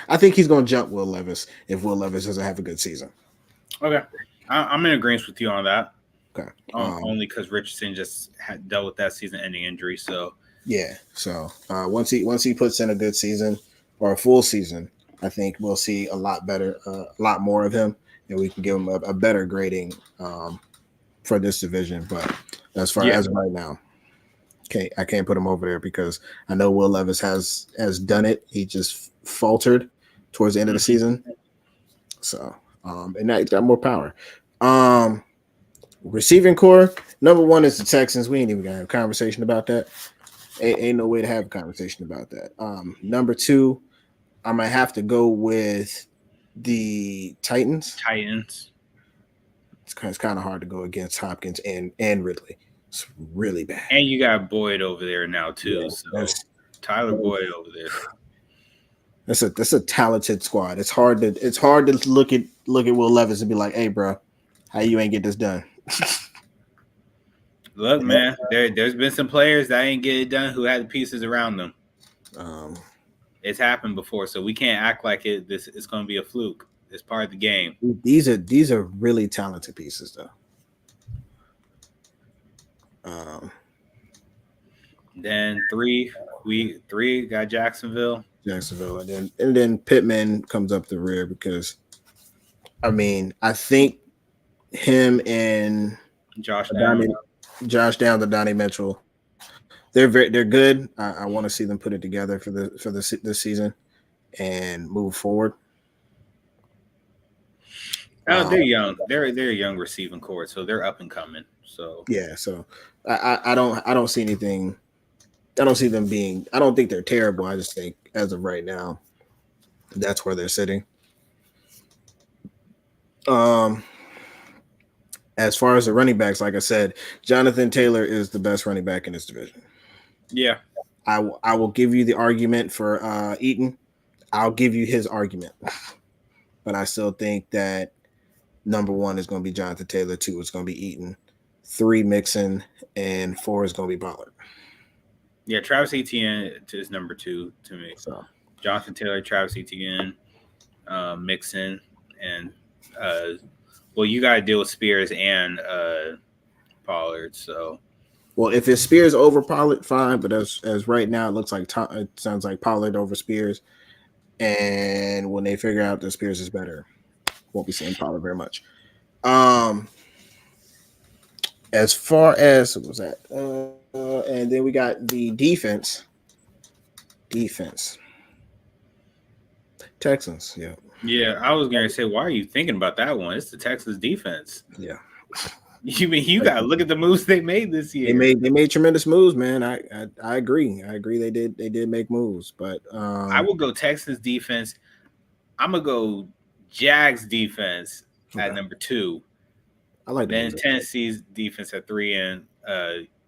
I think he's going to jump Will Levis if Will Levis doesn't have a good season. Okay. I'm in agreement with you on that. Okay. Only because Richardson just had dealt with that season-ending injury. So yeah. So once he puts in a good season or a full season, I think we'll see a lot more of him, and we can give him a better grading for this division. But as far as right now, I can't put him over there because I know Will Levis has done it. He just faltered towards the end of the season. So and now he's got more power. Receiving core, number 1 is the Texans. We ain't even gonna have a conversation about that. Ain't no way to have a conversation about that. Number 2, I'm gonna have to go with the Titans. It's kind of hard to go against Hopkins and Ridley. It's really bad. And you got Boyd over there now too. Yeah, so Tyler Boyd over there. That's a talented squad. It's hard to look at Will Levis and be like, "Hey, bro, how you ain't get this done?" Look, man, there's been some players that ain't get it done who had the pieces around them. It's happened before, so we can't act like it's going to be a fluke. It's part of the game. These are really talented pieces, though. Then 3 got Jacksonville, and then Pittman comes up the rear because, I think him and Josh Downs and Donnie Mitchell, they're good. I want to see them put it together for this season and move forward. They're young. They're a young receiving core, so they're up and coming. So yeah, so I don't see anything. I don't see them being. I don't think they're terrible. I just think as of right now, that's where they're sitting. As far as the running backs, like I said, Jonathan Taylor is the best running back in this division. Yeah, I will give you the argument for Eaton. I'll give you his argument, but I still think that number 1 is going to be Jonathan Taylor. 2 is going to be Eaton. 3 Mixon, and 4 is going to be Pollard. Yeah, Travis Etienne is number 2 to me. So Jonathan Taylor, Travis Etienne, Mixon, and you got to deal with Spears and Pollard. So, well, if it's Spears over Pollard, fine. But as right now, it sounds like Pollard over Spears. And when they figure out that Spears is better, won't be seeing Pollard very much. As far as what was that, and then we got the defense. Texans, yeah. Yeah, I was gonna say, why are you thinking about that one? It's the Texans defense. Yeah. You gotta look at the moves they made this year. They made tremendous moves, man. I agree. They did make moves, but I will go Texans defense. I'm gonna go Jags defense at number 2. I like then Tennessee's defense at 3 and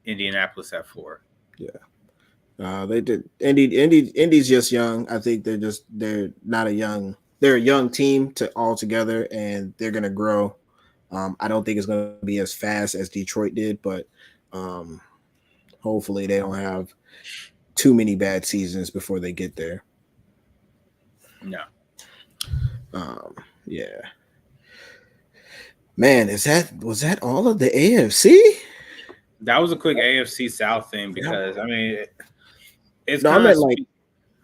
Indianapolis at 4. Yeah. They did. Indy's just young. I think they're a young team all together, and they're gonna grow. I don't think it's gonna be as fast as Detroit did, but hopefully they don't have too many bad seasons before they get there. No. Yeah. Man, was that all of the AFC? That was a quick AFC South thing because it's no, I meant like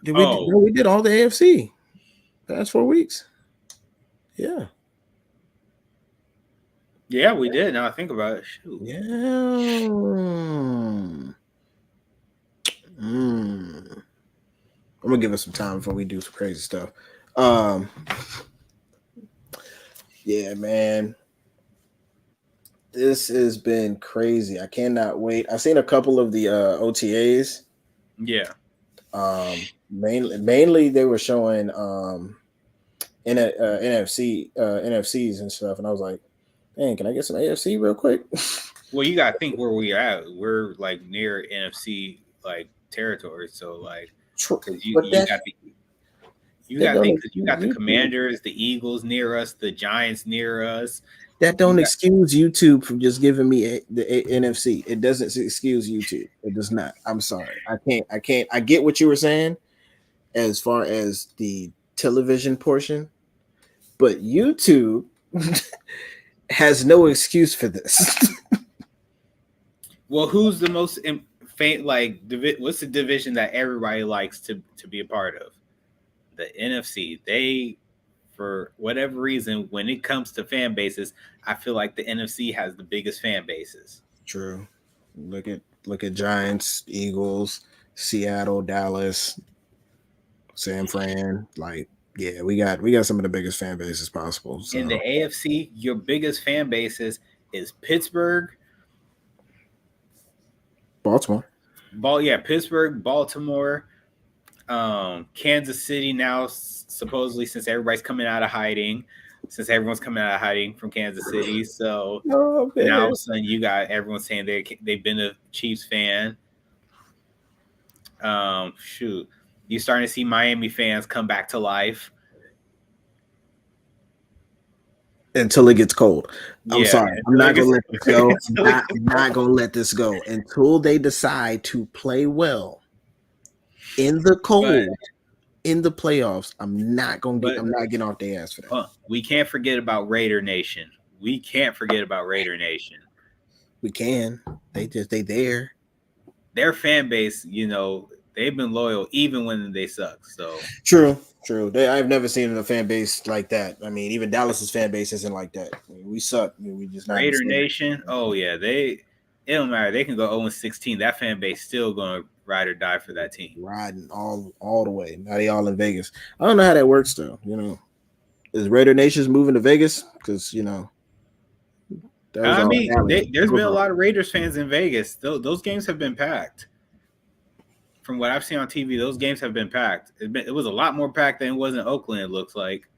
we did all the AFC past 4 weeks. Yeah. Yeah, we did. Now I think about it. Shoot. Yeah. I'm gonna give us some time before we do some crazy stuff. Um, yeah, man. This has been crazy. I cannot wait. I've seen a couple of the OTAs. Yeah. Mainly they were showing NFCs and stuff, and I was like, "Dang, can I get some AFC real quick?" Well, you gotta think where we at. We're like near NFC like territory, so like you got to think because you got the Commanders, the Eagles near us, the Giants near us. That don't excuse YouTube from just giving me the NFC. It doesn't excuse YouTube. It does not. I'm sorry. I can't. I get what you were saying as far as the television portion, but YouTube has no excuse for this. Well, who's the most like what's the division that everybody likes to be a part of? The NFC. They, for whatever reason, when it comes to fan bases, I feel like the NFC has the biggest fan bases. True. Look at Giants, Eagles, Seattle, Dallas, San Fran. Like, yeah, we got some of the biggest fan bases possible. So. In the AFC, your biggest fan bases is Pittsburgh, Baltimore. Pittsburgh, Baltimore, Kansas City now, supposedly, since everybody's coming out of hiding, since everyone's coming out of hiding from Kansas City. So now all of a sudden you got everyone saying they've been a Chiefs fan. Shoot, you're starting to see Miami fans come back to life. Until it gets cold. I'm sorry. I'm not going to let this go. I'm not going to let this go until they decide to play well in the cold, in the playoffs. I'm not getting off their ass for that. We can't forget about Raider Nation. We can. They there. Their fan base, they've been loyal even when they suck. So true. I've never seen a fan base like that. I mean, even Dallas's fan base isn't like that. I mean, we suck. We just not Raider Nation. Oh yeah, it don't matter. They can go 0-16. That fan base still going to ride or die for that team. Riding all the way. Now they all in Vegas. I don't know how that works though. Is Raider Nation's moving to Vegas? Because there's been a lot of Raiders fans in Vegas. Those games have been packed. From what I've seen on TV, those games have been packed. It was a lot more packed than it was in Oakland, it looks like.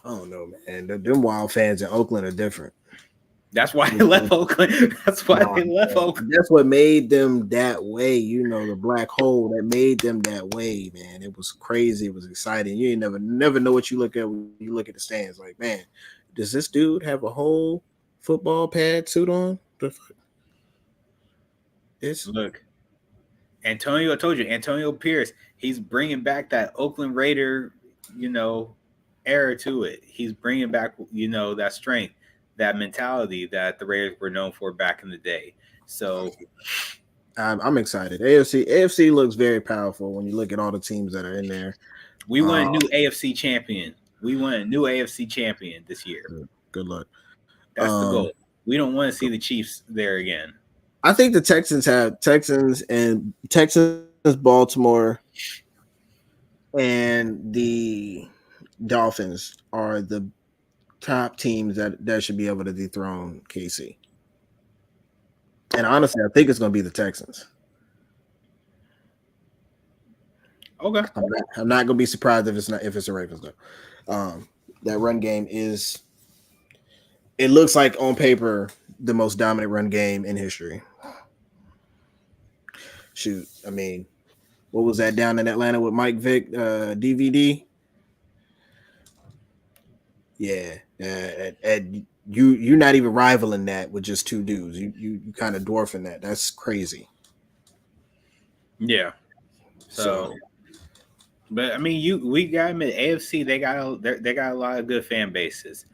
I don't know, man. Them Wild fans in Oakland are different. That's why they left Oakland. That's what made them that way. The black hole that made them that way, man. It was crazy. It was exciting. You never know what you look at when you look at the stands. Like, man, does this dude have a whole football pad suit on? Look. I told you, Antonio Pierce, he's bringing back that Oakland Raider, era to it. He's bringing back, that strength, that mentality that the Raiders were known for back in the day. So I'm excited. AFC looks very powerful when you look at all the teams that are in there. We want a new AFC champion. We want a new AFC champion this year. Good luck. That's the goal. We don't want to see the Chiefs there again. I think the Texans, Baltimore, and the Dolphins are the top teams that should be able to dethrone KC. And honestly, I think it's going to be the Texans. Okay. I'm not going to be surprised if it's the Ravens though. That run game it looks like on paper the most dominant run game in history. Shoot, I mean, what was that down in Atlanta with Mike Vick, DVD? Yeah, you're not even rivaling that with just two dudes. You kind of dwarfing that. That's crazy. Yeah. So but I mean, we got them at AFC. They got a lot of good fan bases.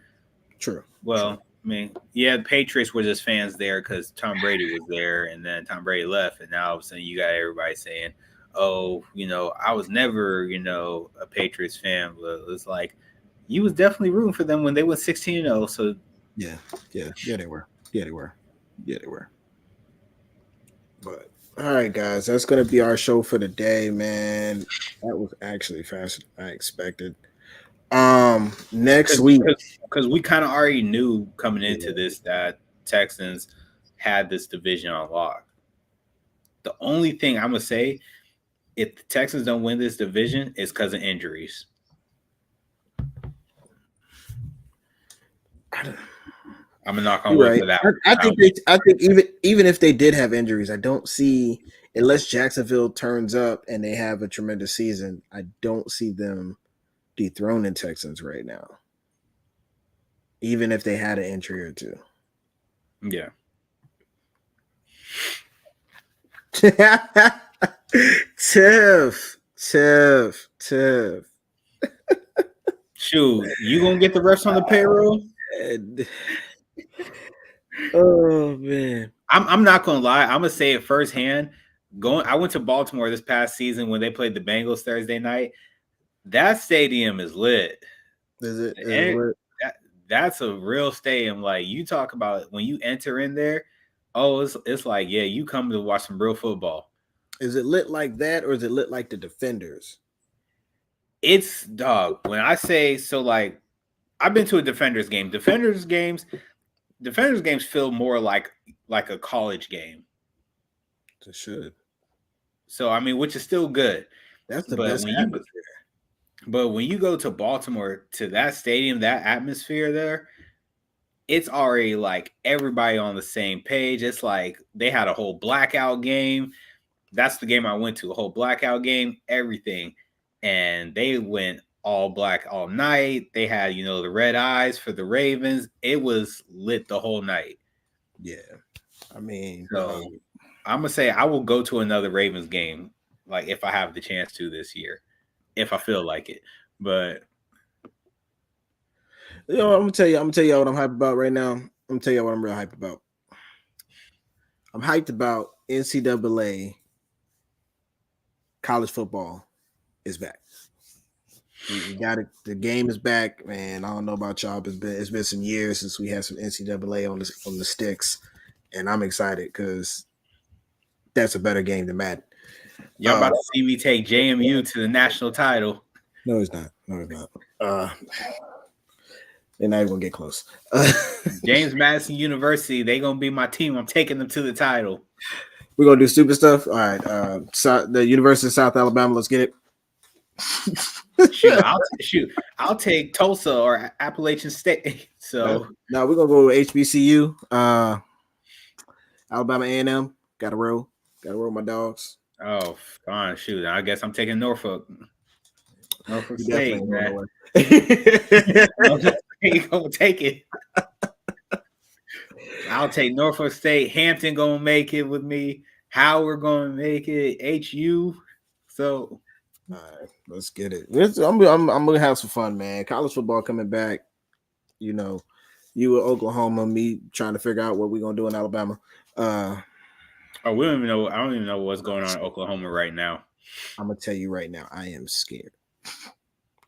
True. Well, true. I mean, yeah, the Patriots were just fans there because Tom Brady was there, and then Tom Brady left, and now all of a sudden you got everybody saying, "Oh, I was never, a Patriots fan." But it's like you was definitely rooting for them when they went 16-0. So yeah, they were. But All right, guys, that's gonna be our show for the day, man. That was actually faster than I expected. Next week, because we kind of already knew coming into this that Texans had this division on lock. The only thing I'm gonna say, if the Texans don't win this division, is because of injuries. I'm gonna knock on wood for that. I think even if they did have injuries, I don't see, unless Jacksonville turns up and they have a tremendous season, I don't see them dethroning Texans right now. Even if they had an injury or two. Yeah. Tiff. Shoot, you gonna get the refs on the payroll? Oh man. I'm not gonna lie, I'm gonna say it firsthand. I went to Baltimore this past season when they played the Bengals Thursday night. That stadium is lit. Is it lit? That's a real stadium. Like, you talk about when you enter in there, it's like, yeah, you come to watch some real football. Is it lit like that, or is it lit like the Defenders? It's dog. When I say so, like, I've been to a Defenders game. Defenders games feel more like a college game. It should. So I mean, which is still good. That's the best atmosphere. But when you go to Baltimore, to that stadium, that atmosphere there, it's already like everybody on the same page. It's like they had a whole blackout game. That's the game I went to, a whole blackout game, everything. And they went all black all night. They had, the red eyes for the Ravens. It was lit the whole night. Yeah. I mean, so I'm going to say I will go to another Ravens game, like, if I have the chance to this year, if I feel like it. But I'm gonna tell you what I'm hyped about right now. I'm gonna tell you what I'm real hyped about. I'm hyped about NCAA college football is back. We got it. The game is back, man. I don't know about y'all, but it's been some years since we had some NCAA on the sticks, and I'm excited because that's a better game than Madden. Y'all about to see me take JMU to the national title. No, it's not. They're not even gonna get close. James Madison University, they're gonna be my team. I'm taking them to the title. We're gonna do stupid stuff. All right. The University of South Alabama, let's get it. I'll take Tulsa or Appalachian State. So now we're gonna go to HBCU. Alabama A&M. Gotta roll my dogs. Oh, fine. Shoot. I guess I'm taking Norfolk. Norfolk State, man. You gonna take it. I'll take Norfolk State. Hampton gonna make it with me. Howard gonna make it. HU. So, all right, let's get it. I'm gonna have some fun, man. College football coming back. You with Oklahoma, me trying to figure out what we're gonna do in Alabama. We don't even know. I don't even know what's going on in Oklahoma right now. I'm gonna tell you right now, I am scared.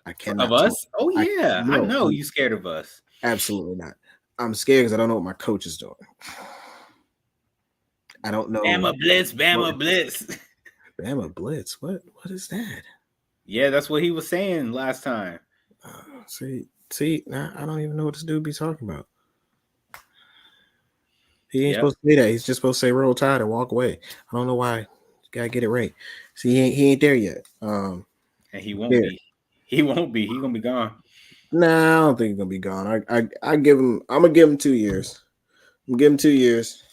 I cannot. Of us? Oh yeah, I know you scared of us. Absolutely not. I'm scared because I don't know what my coach is doing. I don't know. Bama Blitz. Bama Blitz. What is that? Yeah, that's what he was saying last time. See, now I don't even know what this dude be talking about. He ain't supposed to say that. He's just supposed to say roll tide and walk away. I don't know why. You gotta get it right. See, he ain't there yet. And he won't be. He won't be. He's gonna be gone. Nah, I don't think he's gonna be gone. I'm gonna give him 2 years. I'm gonna give him 2 years.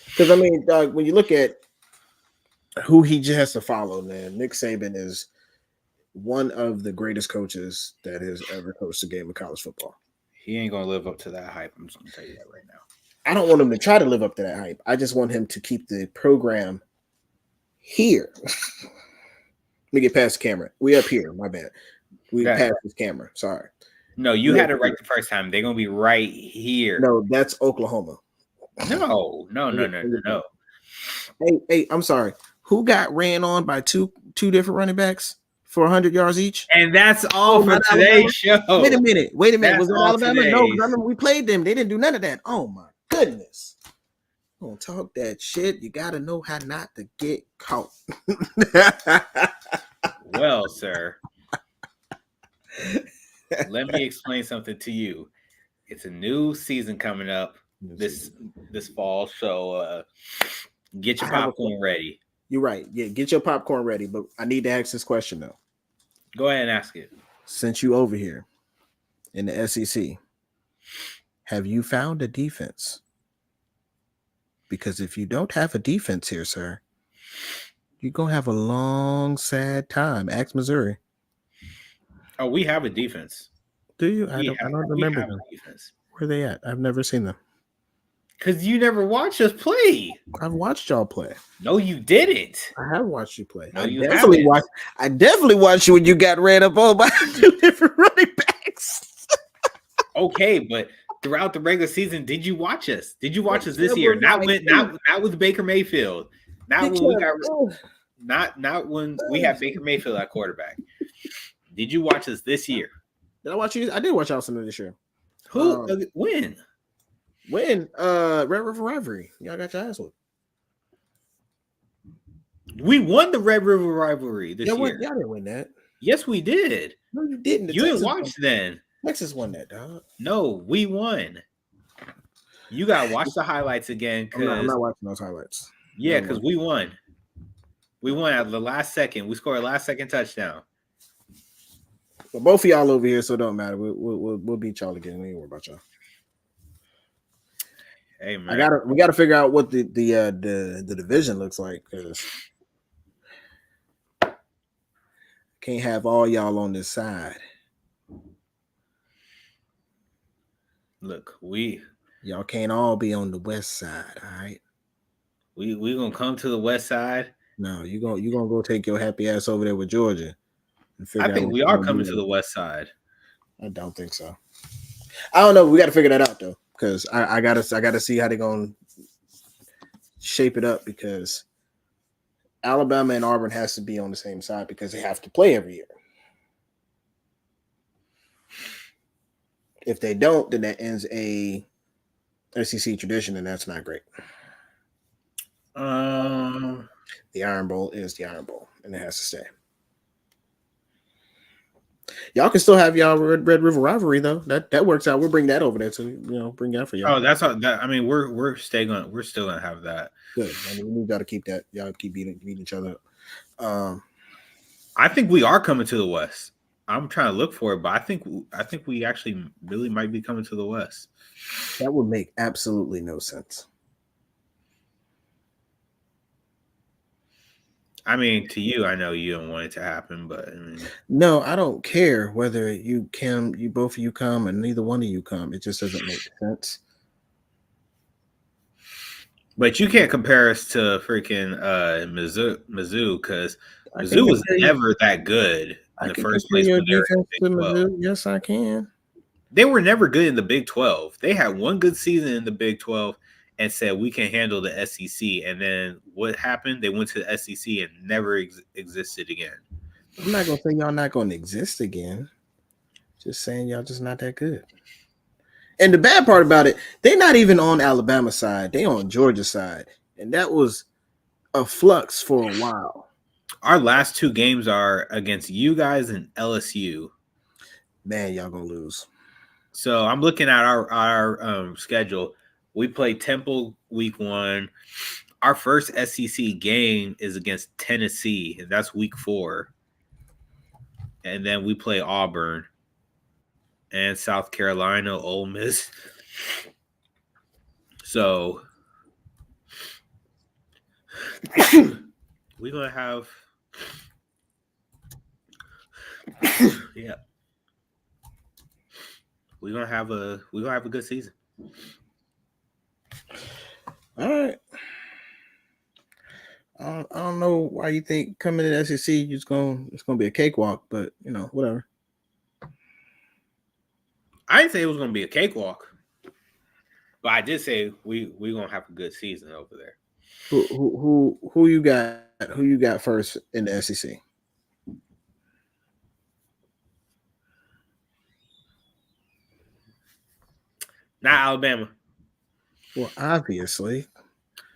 Because I mean, dog, when you look at who he just has to follow, man, Nick Saban is one of the greatest coaches that has ever coached a game of college football. He ain't gonna live up to that hype. I'm just gonna tell you that right now. I don't want him to try to live up to that hype. I just want him to keep the program here. Let me get past the camera. We up here. My bad. We passed this camera. Sorry. No, you had it right the first time. They're gonna be right here. No, that's Oklahoma. No. Hey, I'm sorry. Who got ran on by two different running backs for 100 yards each? And that's all for today's show. Wait a minute. Was it Alabama? Today. No, because I remember we played them. They didn't do none of that. Oh my goodness. gonna talk that shit. You gotta know how not to get caught. Well, sir, let me explain something to you. It's a new season coming up this fall, so get your popcorn ready. You're right. Yeah, get your popcorn ready. But I need to ask this question though. Go ahead and ask it. Since you over here in the SEC, have you found a defense? Because if you don't have a defense here, sir, you're gonna have a long, sad time. Ask Missouri. Oh, we have a defense. Do you? I don't remember them. Defense. Where are they at? I've never seen them. Because you never watched us play. I've watched y'all play. No, you didn't. I have watched you play. No, I definitely watched you when you got ran up on by 2 different running backs. Okay, but throughout the regular season, did you watch us? Did you watch us this year? Not with Baker Mayfield. Not when we had Baker Mayfield at quarterback. Did you watch us this year? Did I watch you? I did watch y'all some of this year. Who? When? Red River Rivalry. Y'all got your ass whooped. We won the Red River Rivalry this year. Y'all didn't win that. Yes, we did. No, you didn't. You didn't watch then. Texas won that, dog. No, we won. You gotta watch the highlights again. I'm not watching those highlights. Yeah, because we won. We won at the last second. We scored a last second touchdown. But both of y'all over here, so it don't matter. We'll beat y'all again. We ain't worry about y'all. Hey man, we gotta figure out what the division looks like, because can't have all y'all on this side. Look, y'all can't all be on the west side, all right? We gonna come to the west side. No, you gonna go take your happy ass over there with Georgia. I think we are coming to the west side. I don't think so. I don't know. We got to figure that out though, because I gotta see how they're gonna shape it up, because Alabama and Auburn has to be on the same side because they have to play every year. If they don't, then that ends a SEC tradition, and that's not great. The Iron Bowl is the Iron Bowl, and it has to stay. Y'all can still have y'all Red River Rivalry though. That works out. We'll bring that over there to bring that for y'all. Oh, that's all. I mean, we're still gonna have that. Good. I mean, we got to keep that. Y'all keep beating each other up. I think we are coming to the west. I'm trying to look for it, but I think we actually really might be coming to the west. That would make absolutely no sense. I mean, to you, I know you don't want it to happen, but I mean, no, I don't care whether both of you come, and neither one of you come. It just doesn't make sense. But you can't compare us to freaking Mizzou, because Mizzou was never that good in the first place. Yes, I can. They were never good in the Big 12. They had one good season in the Big 12 and said we can handle the SEC. And then what happened? They went to the SEC and never existed again. I'm not gonna say y'all not gonna exist again. Just saying y'all just not that good. And the bad part about it, they're not even on Alabama's side. They on Georgia's side. And that was a flux for a while. Our last 2 games are against you guys and LSU. Man, y'all gonna lose. So I'm looking at our schedule. We play Temple week 1. Our first SEC game is against Tennessee, and that's week 4. And then we play Auburn and South Carolina, Ole Miss. So we're gonna have yeah. We're gonna have a good season. All right. I don't know why you think coming to the SEC it's gonna be a cakewalk, but whatever. I didn't say it was gonna be a cakewalk, but I did say we're gonna have a good season over there. Who you got? Who you got first in the SEC? Not Alabama. Well, obviously.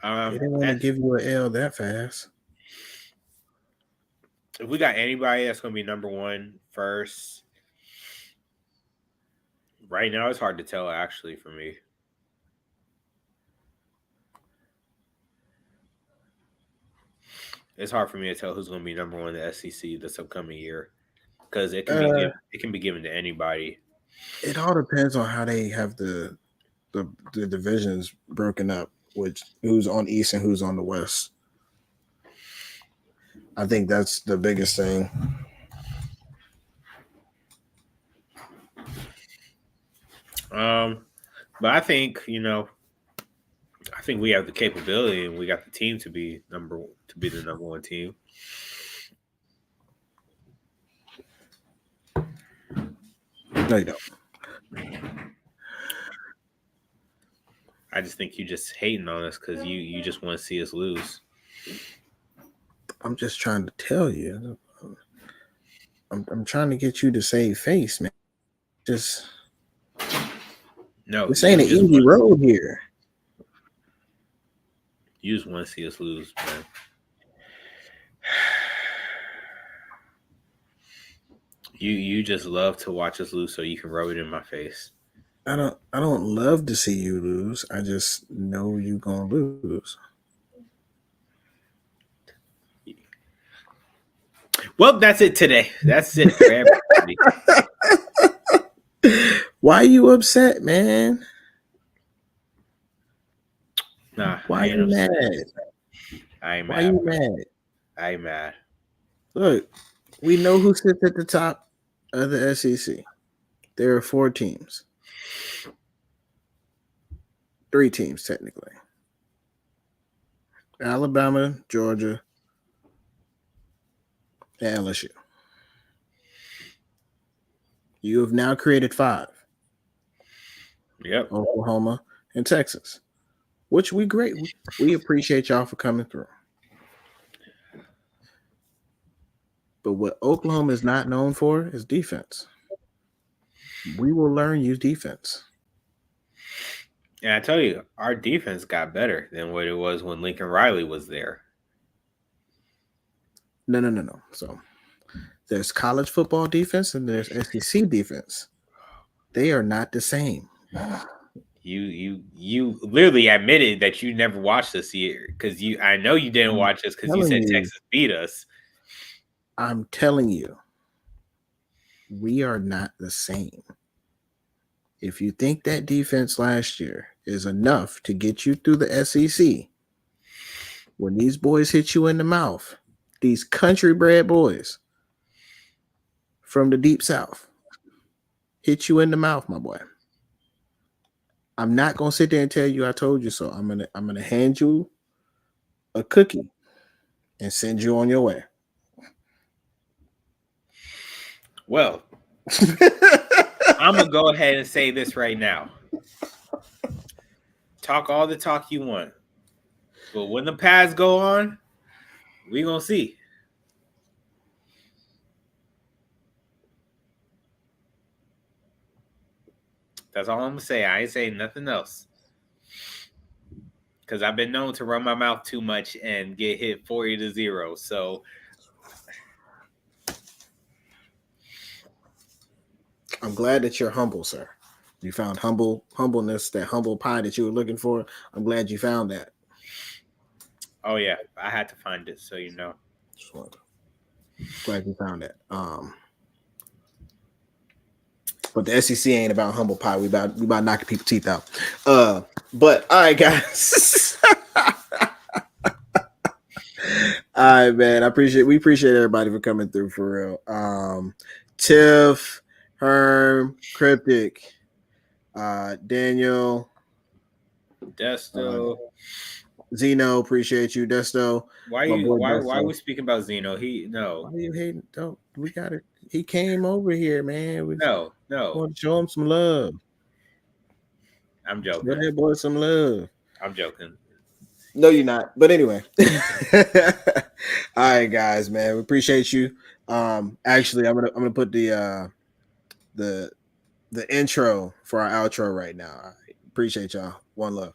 They didn't want to give you an L that fast. If we got anybody that's going to be number one first, right now it's hard to tell actually for me. It's hard for me to tell who's going to be number one in the SEC this upcoming year because it can be given to anybody. It all depends on how they have the divisions broken up, which who's on East and who's on the West. I think that's the biggest thing. But I think I think we have the capability and we got the team to be the number one team. No, you don't. I just think you just hating on us because you just want to see us lose. I'm just trying to tell you. I'm trying to get you to save face, man. Just no. This ain't an easy road here. You just want to see us lose, man. You just love to watch us lose so you can rub it in my face. I don't love to see you lose. I just know you gonna lose. Well, that's it today. That's it for everybody. Why are you upset, man? Nah, why are you mad? I ain't mad. Why are you mad? I ain't mad. Look, we know who sits at the top of the SEC. There are 4 teams. 3 teams, technically. Alabama, Georgia, and LSU. You have now created 5. Yep. Oklahoma and Texas, which we appreciate y'all for coming through. But what Oklahoma is not known for is defense. We will learn you defense. And I tell you, our defense got better than what it was when Lincoln Riley was there. No. So there's college football defense and there's SEC defense. They are not the same. You literally admitted that you never watched us here because I know you didn't watch us because you said Texas beat us. I'm telling you, we are not the same. If you think that defense last year is enough to get you through the SEC, when these boys hit you in the mouth, these country-bred boys from the deep south hit you in the mouth, my boy, I'm not gonna sit there and tell you I told you so. I'm gonna hand you a cookie and send you on your way. Well, I'm gonna go ahead and say this right now. Talk all the talk you want, but when the pads go on, we gonna see. That's all I'm gonna say. I ain't saying nothing else. Because I've been known to run my mouth too much and get hit 40-0. So I'm glad that you're humble, sir. You found humbleness, that humble pie that you were looking for. I'm glad you found that. Oh yeah, I had to find it, so you know. Glad you found that. But the SEC ain't about humble pie. We about knocking people's teeth out. But all right, guys. All right, man. We appreciate everybody for coming through for real. Tiff, Herm, Cryptic, Daniel, Desto, Zeno, appreciate you, Desto. Why are we speaking about Zeno? Why are you hating? Don't we got it? He came over here, man. No. Want to show him some love. I'm joking. Show that boy some love. I'm joking. No, you're not. But anyway. All right, guys, man. We appreciate you. Actually, I'm gonna put the intro for our outro right now. I appreciate y'all. One love.